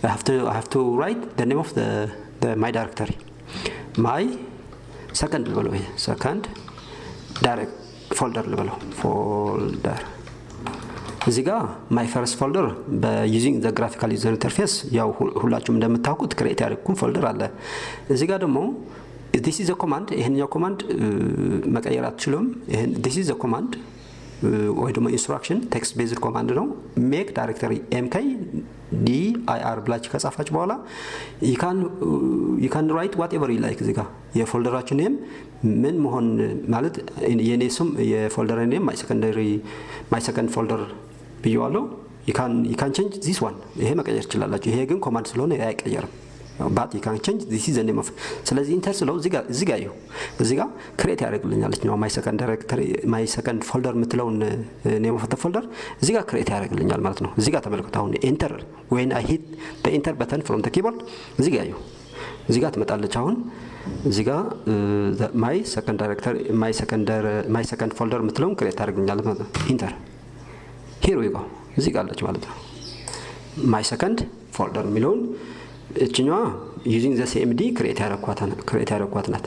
I have to write the name of the my directory my second direct folder folder እዚህ ጋር my first folder using the graphical user interface ያው ሁላችሁም እንደምታውቁት ክሬት ያደረኩት ፎልደር አለ። እዚህ ጋር ደግሞ this is a command ይሄንኛው ኮማንድ መቀየር አትችሉም። this is a command ወይ ደግሞ instruction text based command ነው። make directory mkdir ብላችሁ ከጻፋችሁ በኋላ you can write whatever you like። እዚህ ጋር የፎልደራችሁ ኔም ምን መሆን ማለት የኔ ስም የፎልደር ኔም my second folder ብየዋለሁ። you can change this one ይሄ መቀየር ትችላላችሁ። ይሄ ግን ኮማንድ ስለሆነ አይቀየርም። but you can change this is the name of ስለዚህ ኢንተር ስለው እዚህ ጋር ክሬት ያደርግልኛለች ነው my second folder የምትለውን name of the folder እዚህ ጋር ክሬት ያደርግልኛል ማለት ነው። እዚህ ጋር ተመልከቱ። አሁን enter when I hit the enter button from the keyboard እዚህ ጋር ትመጣለች። አሁን እዚህ ጋር my second folder የምትለውን ክሬት ያደርግልኛል ማለት ነው። enter here we go እዚህ ጋር አለች ማለት ነው። my second folder የሚለውን እቺኛዋ using the CMD ክሬት ያደረኳት ናት።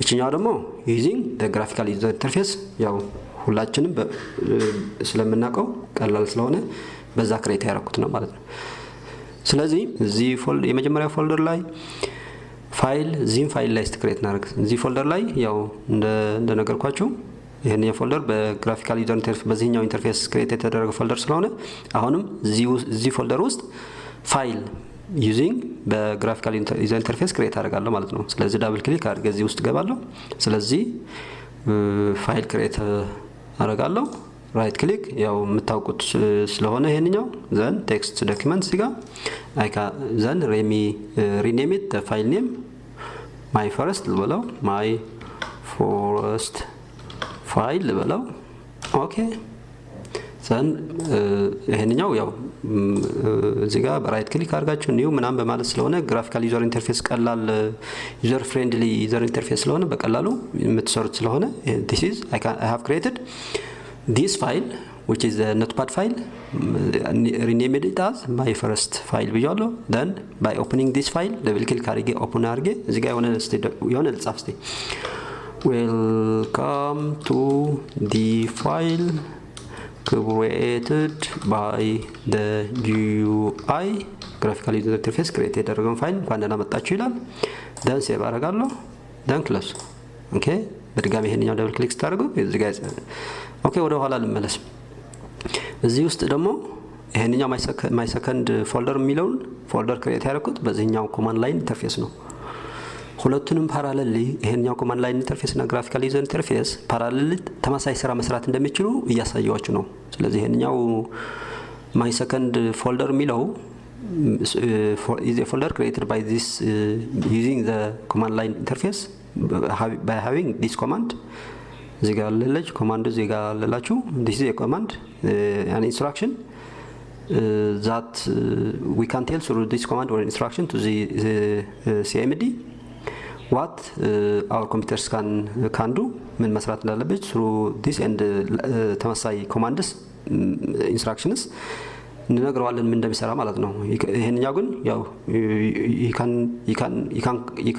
እቺኛዋ ደግሞ using the graphical user interface ያው ሁላችንም ስለምናቀው ቀላል ስለሆነ በዛ ክሬት ያደረኩት ነው ማለት ነው። ስለዚህ እዚህ ፎልደር የመጀመሪያው ፎልደር ላይ ፋይል ዚም ፋይል ላይ ክሬት እናደርግ። እዚህ ፎልደር ላይ ያው እንደነገርኳችሁ ይሄኛው ፎልደር በግራፊካል ዩዘር ኢንተርፌስ በዚህኛው ኢንተርፌስ ክሬት የተደረገ ፎልደር ስለሆነ አሁንም እዚህ ፎልደር ውስጥ ፋይል ዩዚንግ በግራፊካል ዩዘር ኢንተርፌስ ክሬት አደርጋለሁ ማለት ነው። ስለዚህ ዳብል ክሊክ አድርጌ እዚህ ውስጥ ገባለሁ። ስለዚህ ፋይል ክሬት አደርጋለሁ። ራይት ክሊክ ያው የምታውቁት ስለሆነ ይሄንኛው ዘን ቴክስት ዶክመንት ሲጋ ዘን ሪኔም ኢት ፋይል ኔም ማይ ፈርስት ልበለው ማይ ፎረስት ፋይል ልበለው። ኦኬ ዘን ይሄንኛው ያው እዚህ ጋር በራይት ክሊክ አድርጋችሁ ኒው ምናምን በማለት ስለሆነ ግራፊካል ዩዘር ኢንተርፌስ ቀላል ዩዘር ፍሬንድሊ ዩዘር ኢንተርፌስ ስለሆነ በቀላሉ የምትሰሩት ስለሆነ this is I have created this file which is a notepad file, renamed it as my first file ብያለሁ። then by opening this file double click አድርጌ ኦፕን አድርጌ እዚህ ጋር የሆነ ልጻፍ እስቲ welcome to the file created by the GUI graphical user interface create የተደረገውን ፋይል እንኳን ደህና መጣችሁ ይላል። then save አደርጋለሁ then close ኦኬ። በድጋሚ ይሄንኛው ዳብል ክሊክ ስታደርጉ እዚህ ጋር ኦኬ ወደ ኋላ ልመለስ። እዚህ ውስጥ ደግሞ ይሄንኛው ማይ ሰከንድ ፎልደር የሚለውን ፎልደር ክሬት ያደረኩት በዚህኛው ኮማንድ ላይን ኢንተርፌስ ነው። ሁለቱንም ፓራሌል ይሄንኛው ኮማንድ ላይን ኢንተርፌስ እና ግራፊካል ዩዘር ኢንተርፌስ ፓራሌል ተመሳሳይ ስራ መስራት እንደሚችሉ እያሳየዋችሁ ነው። ስለዚህ ይሄንኛው ማይ ሰከንድ ፎልደር የሚለው is a folder created by this using the command line interface by having this command እዚህ ጋር ለለጅ ኮማንድ እዚህ ጋር ለላችሁ this is a command an instruction that we can tell through this command or instruction to the CMD what our computers can do ምን መስራት እንዳለበት through this and ተመሳሳይ commands instructions እንነግረዋለን ምን እንደሚሰራ ማለት ነው። ይሄንኛው ግን ያው you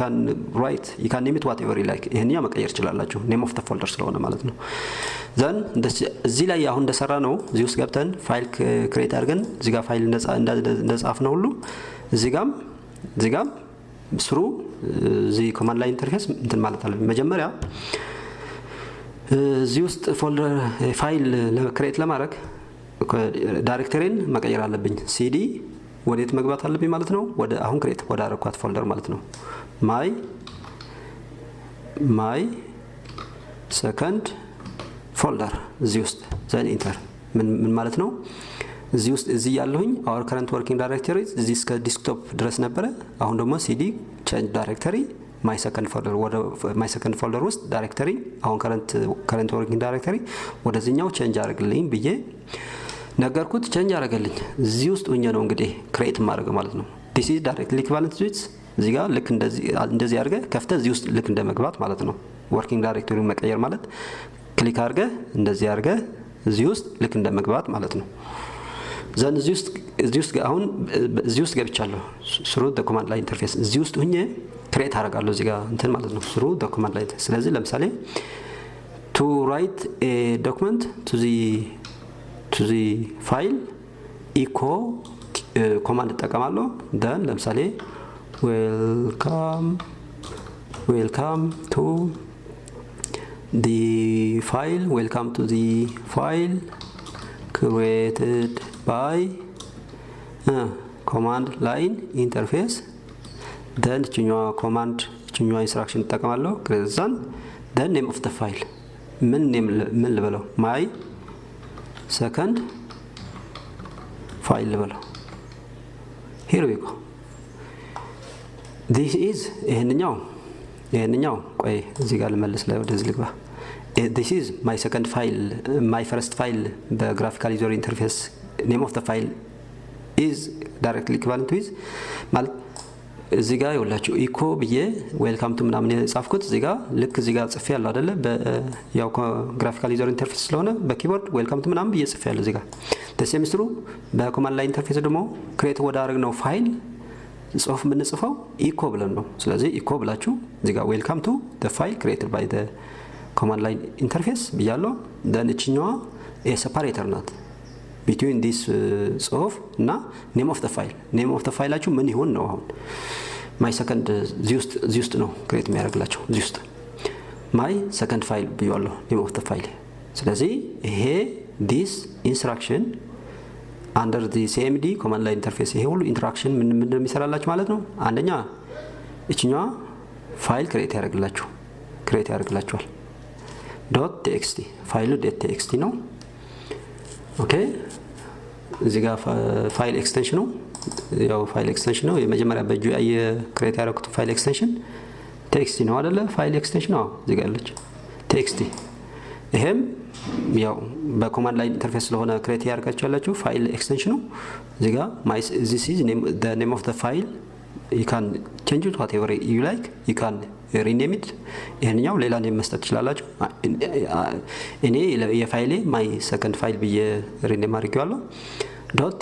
can write you can name it whatever you like ይሄንኛው መቀየር ይችላልላችሁ name of the folder ስለሆነ ማለት ነው። then እዚህ ላይ አሁን እንደሰራ ነው እዚህ ውስጥ ገብተን ፋይል ክሬት አድርገን እዚህ ጋር ፋይል እንደጻፍ ነው ሁሉ እዚህ ጋር ስሩ እዚህ ኮማንድ ላይን ኢንተርፌስ እንትን ማለት አለ። መጀመሪያ እዚህ ውስጥ ፎልደር ፋይል ክሬት ለማድረግ ዳይሬክተሪን መቀየር አለብኝ። ሲዲ ወዴት መግባት አለብኝ ማለት ነው? ወደ አሁን ክሬት ወደ አረኳት ፎልደር ማለት ነው። ማይ ሰከንድ ፎልደር እዚህ ውስጥ ዘን ኢንተር ምን ማለት ነው? እዚህ ውስጥ እዚህ ያለሁኝ our current working directory እዚህ እስከ ዲስክቶፕ ድረስ ነበረ። አሁን ደግሞ ሲዲ change directory my second folder ውስጥ ዳይሬክተሪ አሁን current working directory ወደዚህኛው change አድርግልኝ ብዬ ነገርኩት። ቼንጅ አደረገልኝ። እዚህ ውስጥ ሆኜ ነው እንግዲህ ክሬት ማድረግ ማለት ነው። this is directly equivalent to it እዚህ ጋር ልክ እንደዚህ አድርገ ከፍተ እዚህ ውስጥ ልክ እንደመግባት ማለት ነው። ወርኪንግ ዳይሬክቶሪ መቀየር ማለት ክሊክ አድርገ እንደዚህ አድርገ እዚህ ውስጥ ልክ እንደመግባት ማለት ነው። ዘን እዚህ ውስጥ አሁን እዚህ ውስጥ ገብቻለሁ through the command line interface እዚህ ውስጥ ሆኜ ክሬት አደርጋለሁ እዚህ ጋር እንትን ማለት ነው through the command line። ስለዚህ ለምሳሌ to write a document to the file echo command እጠቀማለሁ። then ለምሳሌ welcome to the file created by command line interface then ችኛዋ instruction እጠቀማለሁ። ከዛን then name of the file ምን ልበለው my second file ልበለው። here we go this is ይሄንኛው ቆይ እዚህ ጋር ልመልስ ላይ ወደዚህ ልግባ። this is my second file my first file the graphical user interface name of the file is directly equivalent with ማለት እዚህ ጋር ይኸውላችሁ ኢኮ ብዬ ዌልካም ቱ ምናምን የጻፍኩት እዚህ ጋር ልክ እዚህ ጋር ጽፌ ያለው አይደለ ያው ግራፊካል ዩዘር ኢንተርፌስ ስለሆነ በኪቦርድ ዌልካም ቱ ምናምን ብዬ ጽፌ ያለው እዚህ ጋር ተሰምስሩ በኮማንድ ላይን ኢንተርፌስ ደግሞ ክሬት ወደ አረግነው ፋይል ጽሁፍ የምንጽፈው ኢኮ ብለን ነው። ስለዚህ ኢኮ ብላችሁ እዚህ ጋር ዌልካም ቱ the file created by the command line interface ብያለሁ then እቺኛዋ separator ናት between this ጽሁፍ እና name of the file አችሁ ምን ይሆን ነው አሁን my second this ውስጥ ነው create የሚያደርግላችሁ this ውስጥ my second file ብያለሁ name of the file ስለዚህ ይሄ this instruction under the cmd command line interface ይሄ ሁሉ interaction ምን እንደሚሰራላችሁ ማለት ነው አንደኛ እቺኛዋ ፋይል create ያደርግላችኋል .txt ፋይሉ .txt ነው ኦኬ እዚህ ጋር ፋይል ኤክስቴንሽን ነው ያው ፋይል ኤክስቴንሽን ነው የመጀመሪያ በጂዩአይ ክሬት ያደረኩት ፋይል ኤክስቴንሽን txt ነው አይደለ ፋይል ኤክስቴንሽን ነው እዚህ ጋር አለች txt ይሄም ያው በኮማንድ ላይን ኢንተርፌስ ስለሆነ ክሬት ያደርጋችኋላችሁ ፋይል ኤክስቴንሽን ነው እዚህ ጋር this is the name of the file you can change it whatever you like you can rename it ይሄንኛው ሌላ ኔም መስጠት ትችላላችሁ እኔ የፋይሌ my second file ብዬ rename አድርጌዋለሁ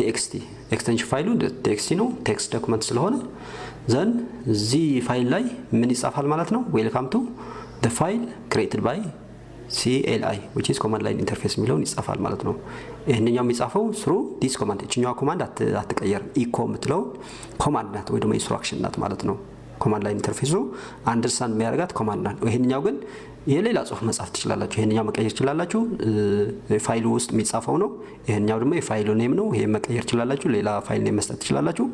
.txt ኤክስቴንሽን ፋይሉ .txt ነው ቴክስት ዶክመንት ስለሆነ then እዚህ ፋይል ላይ ምን ይጻፋል ማለት ነው welcome to the file created by CLI which is command line interface የሚለውን ይጻፋል ማለት ነው ይሄንኛው የሚጻፈው through this command እቺኛው ኮማንድ አትቀየር echo የምትለው ኮማንድ ናት ወይ ደግሞ ኢንስትራክሽን ናት ማለት ነው command line interface አንደርስታንድ የሚያደርጋት ኮማንድ ናት ይሄንኛው ግን የሌላ ጽሁፍ መጻፍ ትችላላችሁ ይሄንኛው መቀየር ትችላላችሁ ፋይሉ ውስጥ የሚጻፈው ነው ይሄንኛው ደግሞ የፋይሉ ኔም ነው ይሄ መቀየር ትችላላችሁ ሌላ ፋይል ኔም መስጠት ትችላላችሁ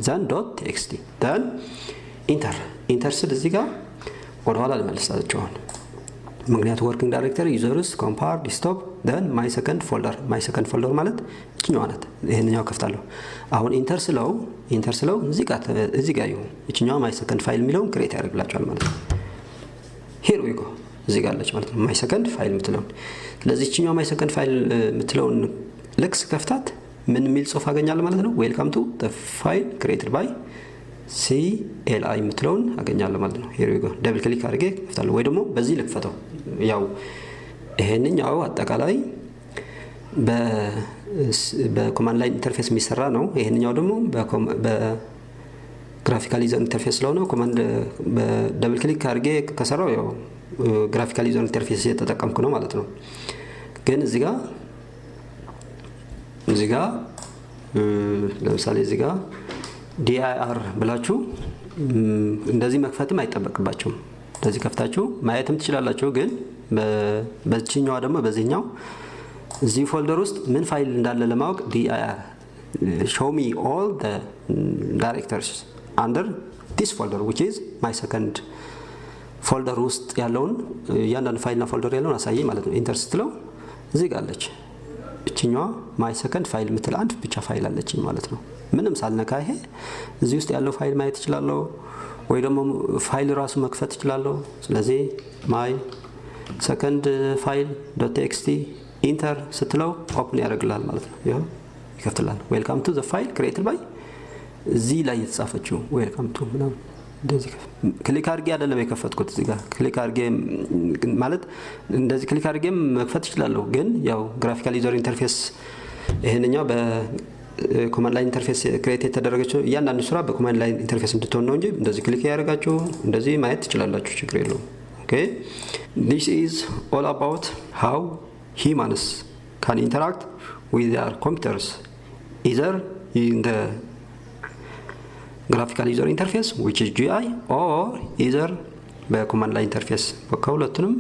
then.txt then enter ስል እዚህ ጋር ወደ ኋላ ልመልሳችሁ ምክንያቱም ወርኪንግ ዳይሬክተሪ ዩዘርስ ኮምፓር ዲስክቶፕ then my second folder ማለት እቺኛው ናት ይሄንኛው ከፍታለሁ አሁን ኢንተር ስለው እዚህ ጋር ይሁን እቺኛው my second file የሚለውን ክሬት ያደርግላችኋል ማለት ነው here we go እዚህ ጋር አለች ማለት ነው my second file የምትለው ስለዚህ እቺኛው my second file የምትለውን ልክስ ከፍታት ምን የሚል ጽሁፍ አገኛለሁ ማለት ነው welcome to the file created by CLI የምትለውን አገኛለሁ ማለት ነው here we go ደብል ክሊክ አድርጌ ከፍታለሁ ወይ ደግሞ በዚህ ልክፈተው ያው ይሄንኛው አጠቃላይ በኮማንድ ላይን ኢንተርፌስ የሚሰራ ነው ይሄንኛው ደግሞ በግራፊካል ዩዘር ኢንተርፌስ ስለሆነ ኮማንድ በደብል ክሊክ አድርጌ ከሰራው ያው ግራፊካል ዩዘር ኢንተርፌስ እየተጠቀምኩ ነው ማለት ነው ግን እዚህ ጋር ለምሳሌ እዚህ ጋር dir ብላችሁ እንደዚህ መክፈትም አይጠበቅባችሁም እንደዚህ ከፍታችሁ ማየትም ትችላላችሁ ግን በዚህኛው ደግሞ በዚህኛው እዚህ ፎልደር ውስጥ ምን ፋይል እንዳለ ለማወቅ dir show me all the directories under this folder which is my second folder ውስጥ ያለውን ያንዳንዱ ፋይልና ፎልደር ያለውን አሳየኝ ማለት ነው ኢንተር ስትለው እዚህ ጋር አለች እቺኛው my second file ምትል አንድ ብቻ ፋይል አለች ማለት ነው ምንም ሳልነካ ይሄ እዚህ ውስጥ ያለው ፋይል ማየት ይችላልው ወይ ደግሞ ፋይል ራሱ መክፈት ይችላልው ስለዚህ my second file.txt ኢንተር ስትለው ኦፕን ያደርግላል ማለት ነው ይሄ ይከፍትላል welcome to the file created by እዚህ ላይ የተጻፈችው welcome to ምናምን እንደዚህ ክሊክ አድርጌ አይደለም የከፈትኩት እዚህ ጋር ክሊክ አድርጌ ማለት እንደዚህ ክሊክ አድርጌ መክፈት ይችላልው ግን ያው ግራፊካል ዩዘር ኢንተርፌስ ይሄንኛው በኮማንድ ላይን ኢንተርፌስ ክሬት የተደረገችው ያንዳንዱ ስራ በኮማንድ ላይን ኢንተርፌስ እንድትሆን ነው እንጂ እንደዚህ ክሊክ ያደርጋችሁ እንደዚህ ማየት ትችላላችሁ ችግር የለውም okay this is all about how humans can interact with their computers either in the graphical user interface which is GUI or either በኮማንድ ላይን ኢንተርፌስ በሁለቱንም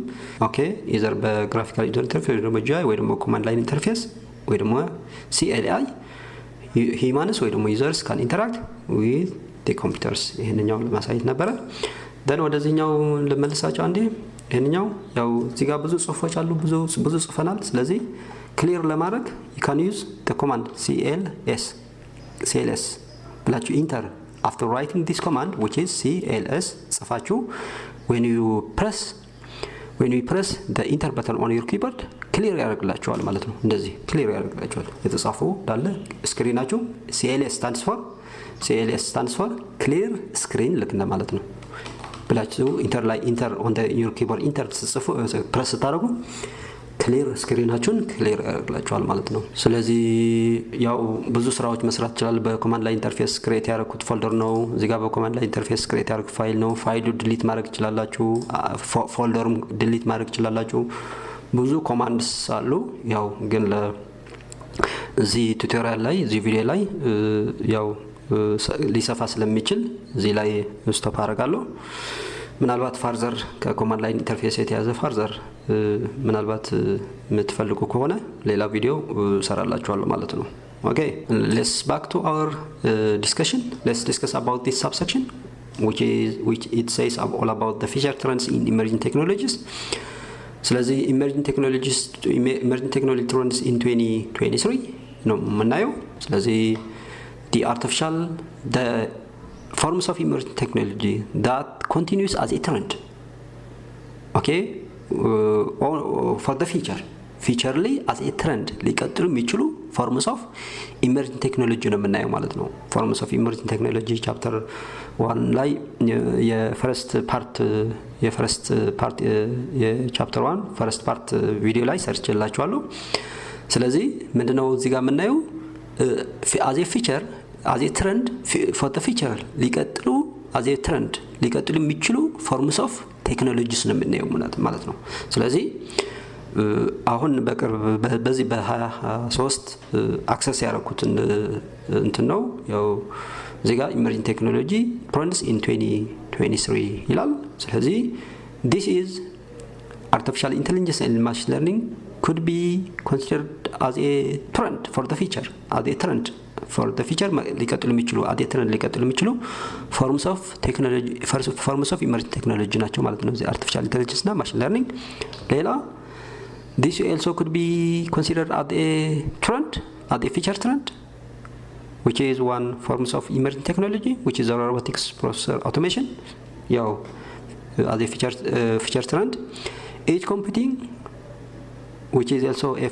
okay either በግራፊካል ዩዘር ኢንተርፌስ ወይ ደግሞ GUI ወይ ደግሞ ኮማንድ ላይን ኢንተርፌስ ወይ ደግሞ CLI humans ወይ ደግሞ users can interact with the computers ይሄንኛው ለማሳየት ነበር then ወደዚህኛው ለመልሳቸው አንዴ ይሄንኛው ያው እዚህ ጋር ብዙ ጽሁፎች አሉ ብዙ ጽፈናል ስለዚህ ክሊር ለማድረግ you can use the command cls ብላችሁ enter after writing this command which is cls ጽፋችሁ when you press the enter button on your keyboard ክሊር ያደርግላችኋል ማለት ነው እንደዚህ ክሊር ያደርግላችኋል የተጻፈው እንዳለ ስክሪናችሁ cls stands for clear screen ልክ እንደማለት ነው ብላችሁ ኢንተር ላይ ኢንተር on the your keyboard ኢንተር ጽፉ ፕሬስ ታደርጉ ክሊር ስክሪናችሁን ክሊር ያደርግላችኋል ማለት ነው። ስለዚህ ያው ብዙ ስራዎች መስራት ይችላል። በኮማንድ ላይ ኢንተርፌስ ክሬት ያደረኩት ፎልደር ነው። እዚህ ጋር በኮማንድ ላይ ኢንተርፌስ ክሬት ያደረኩት ፋይል ነው። ፋይሉ ዲሊት ማድረግ ይችላልላችሁ፣ ፎልደሩም ዲሊት ማድረግ ይችላልላችሁ። ብዙ ኮማንድስ አሉ። ያው ግን ለዚህ ቱቶሪያል ላይ እዚህ ቪዲዮ ላይ ያው ሊሰፋ ስለሚችል እዚህ ላይ ስቶፕ አደርጋለሁ። ምናልባት ፋርዘር ከኮማንድ ላይን ኢንተርፌስ የተያዘ ፋርዘር ምናልባት የምትፈልጉ ከሆነ ሌላ ቪዲዮ ሰራላችኋለሁ ማለት ነው። ኦኬ let's back to our discussion. Let's discuss about this subsection which it says all about the feature trends in emerging technologies. ስለዚህ emerging technology trends in 2023 ነው የምናየው። ስለዚህ the forms of emerging technology that continues as a trend, okay, for the feature ላይ as a trend ሊቀጥሉ የሚችሉ forms of emerging technology ነው የምናየው ማለት ነው። forms of emerging technology chapter 1 ላይ የፈርስት ፓርት የቻፕተር 1 ፈርስት ፓርት ቪዲዮ ላይ ሰርችላችኋለሁ። ስለዚህ ምንድነው እዚህ ጋር የምናየው as a feature as a trend for the feature ሊቀጥሉ as a trend ሊቀጥሉ የሚችሉ forms of technologies ነው የምናየው ማለት ነው። ስለዚህ አሁን በቅርብ በዚህ በ23 አክሰስ ያደረኩት እንትን ነው ያው እዚህ ጋር emerging technology trends in 2023 ይላል። ስለዚህ this is artificial intelligence and machine learning could be considered as a trend for the future, as a trend for the future ሊቀጥሉ የሚችሉ as a trend ሊቀጥሉ የሚችሉ forms of technology, forms of emerging technology ናቸው ማለት ነው። artificial intelligence እና machine learning ሌላ this also could be considered as a trend, as a feature trend, which is one forms of emerging technology, which is the Robotic Processor Automation, yaw as a feature trend. Edge computing, which is also a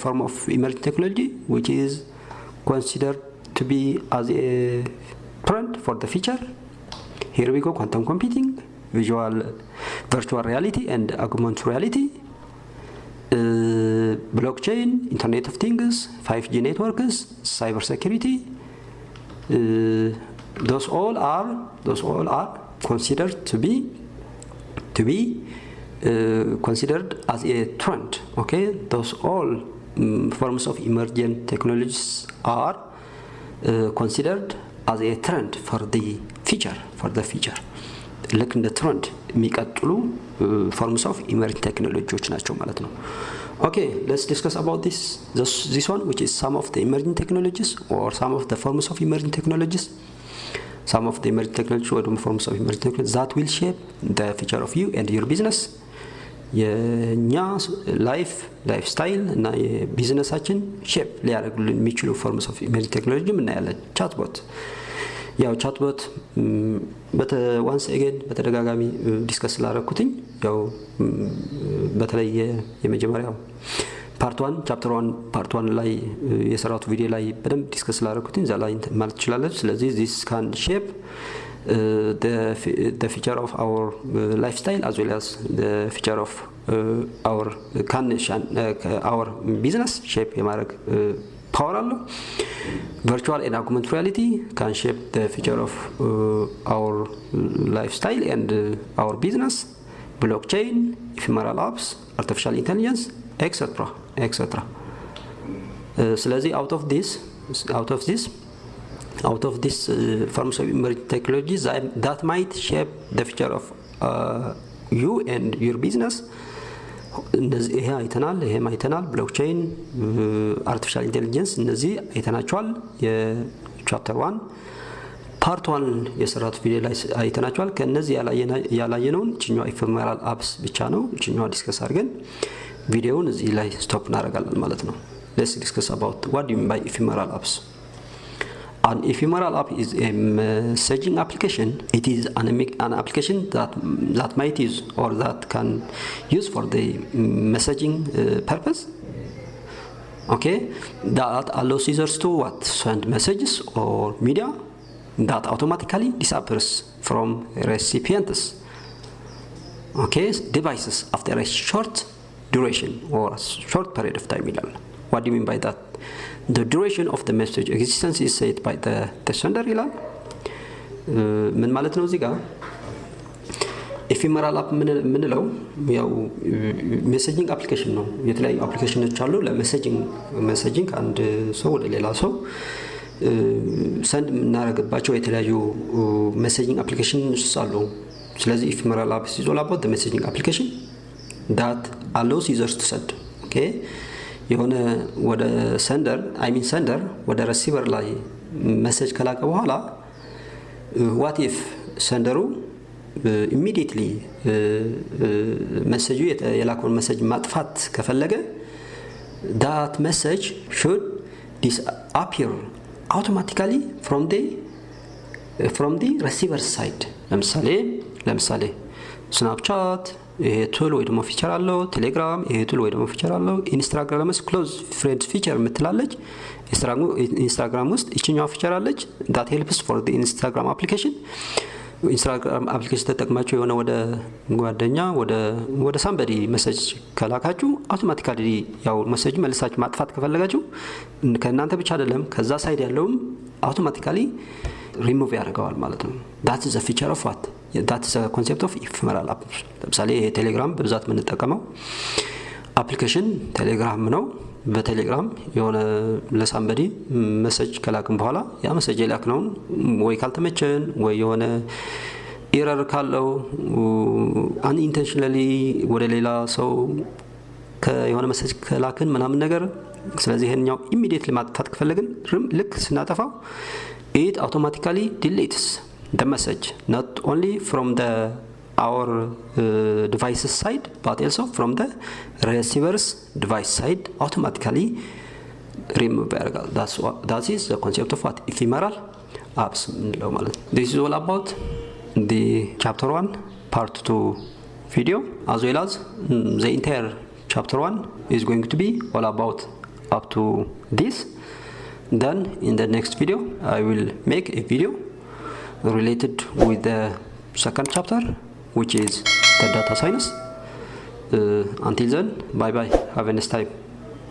form of emerging technology, which is considered to be as a trend for the future. Here we go: quantum computing, virtual reality and augmented reality, blockchain, Internet of Things, 5G networks, cyber security. Those all are considered to be considered as a trend. Okay, those all forms of emerging technologies are considered as a trend for the future. ልክ እንደ ትሬንድ የሚቀጥሉ forms of emerging technologies ናቸው ማለት ነው። Okay, let's discuss about this one, which is some of the emerging technologies or some of the forms of emerging technologies. Some of the emerging technologies or forms of emerging technologies that will shape the future of you and your business. የኛ ላይፍስታይል እና የቢዝነሳችን ሼፕ ሊያደርጉልን የሚችሉ forms of emerging technology እናያለን። ቻትቦት ያው ቻትቦት once again በተደጋጋሚ ዲስከስ ስላደረኩትኝ ያው በተለይ የመጀመሪያው ፓርት 1 ቻፕተር 1 ፓርት 1 ላይ የሰራሁት ቪዲዮ ላይ በደንብ ዲስከስ ስላደረኩትኝ እዛ ላይ ማለት ይችላል። ስለዚህ this can shape the future of our lifestyle as well as the future of our business shape የማድረግ power አለው። Virtual and augmented reality can shape the future of our lifestyle and our business. Blockchain, ephemeral apps, artificial intelligence, etc. ስለዚህ out of this forms of emerging technologies that might shape the future of you and your business. ይሄ አይተናል ብሎክቼን አርቲፊሻል ኢንተለጀንስ እነዚህ አይተናቸዋል። የቻፕተር 1 ፓርት 1 የሰራሁት ቪዲዮ ላይ አይተናቸዋል። ከነዚህ ያላየነውን እቺኛው ኤፌሜራል አፕስ ብቻ ነው። እቺኛው ዲስከስ አድርገን ቪዲዮውን እዚህ ላይ ስቶፕ እናደርጋለን ማለት ነው። let's discuss about what do you mean by ephemeral apps. An ephemeral app is a messaging application. It is an application that might use or that can use for the messaging purpose. Okay, that allows users to send messages or media that automatically disappears from recipients. Okay, devices after a short duration or short period of time ይላል። what do you mean by that? The duration of the message existence is set by the sender ይላል። ምን ማለት ነው እዚህ ጋር? ኤፌሜራል አፕ ምንለው ያው ሜሴጂንግ አፕሊኬሽን ነው። የተለያዩ አፕሊኬሽኖች አሉ ለሜሴጂንግ ከአንድ ሰው ወደ ሌላ ሰው ሰንድ የምናደርግባቸው የተለያዩ ሜሴጂንግ አፕሊኬሽንስ አሉ። ስለዚህ ኤፌሜራል አፕ is all about the messaging application that allows users to send okay የሆነ ወደ ሰንደር ወደ ሪሲቨር ላይ ሜሴጅ ከላከ በኋላ what if ሰንደሩ immediately ሜሴጁ የላከውን ሜሴጅ ማጥፋት ከፈለገ that message should disappear automatically from the receiver side ለምሳሌ ስናፕቻት ይሄ ቱል ወይ ደግሞ ፊቸር አለው ቴሌግራም ይሄ ቱል ወይ ደግሞ ፊቸር አለው ኢንስታግራም ውስጥ ክሎዝ ፍሬንድ ፊቸር የምትላለች ኢንስታግራም ውስጥ እቺኛው ፊቸር አለች that helps for the Instagram application ኢንስታግራም አፕሊኬሽን ተጠቅማችሁ የሆነ ወደ ጓደኛ ወደ somebody ሜሴጅ ከላካችሁ አውቶማቲካሊ ያው ሜሴጅ መልሳችሁ ማጥፋት ከፈለጋችሁ ከእናንተ ብቻ አይደለም ከዛ ሳይድ ያለውም አውቶማቲካሊ ሪሙቭ ያደርገዋል ማለት ነው። that is a feature of what? that is a concept of ephemeral apps። ለምሳሌ ይሄ ቴሌግራም በብዛት የምንጠቀመው አፕሊኬሽን ቴሌግራም ነው። በቴሌግራም የሆነ ለሳምበዲ ሜሴጅ ከላክን በኋላ ያ ሜሴጅ የላክነውን ወይ ካልተመቸን ወይ የሆነ ኤረር ካለው unintentionally ወደ ሌላ ሰው የሆነ ሜሴጅ ከላክን ምናምን ነገር ስለዚህ ይሄንኛው immediately ማጥፋት ከፈለግን ልክ ስናጠፋው it automatically deletes the message not only from our device's side but also from the receiver's device side automatically remove ያደርጋል። that is the concept of what? ephemeral apps ነው ማለት ነው። this is all about the chapter 1 part 2 video as well as the entire chapter 1 is going to be all about up to this. Then in the next video I will make a video related with the second chapter which is the data science. Until then, bye bye, have a nice time.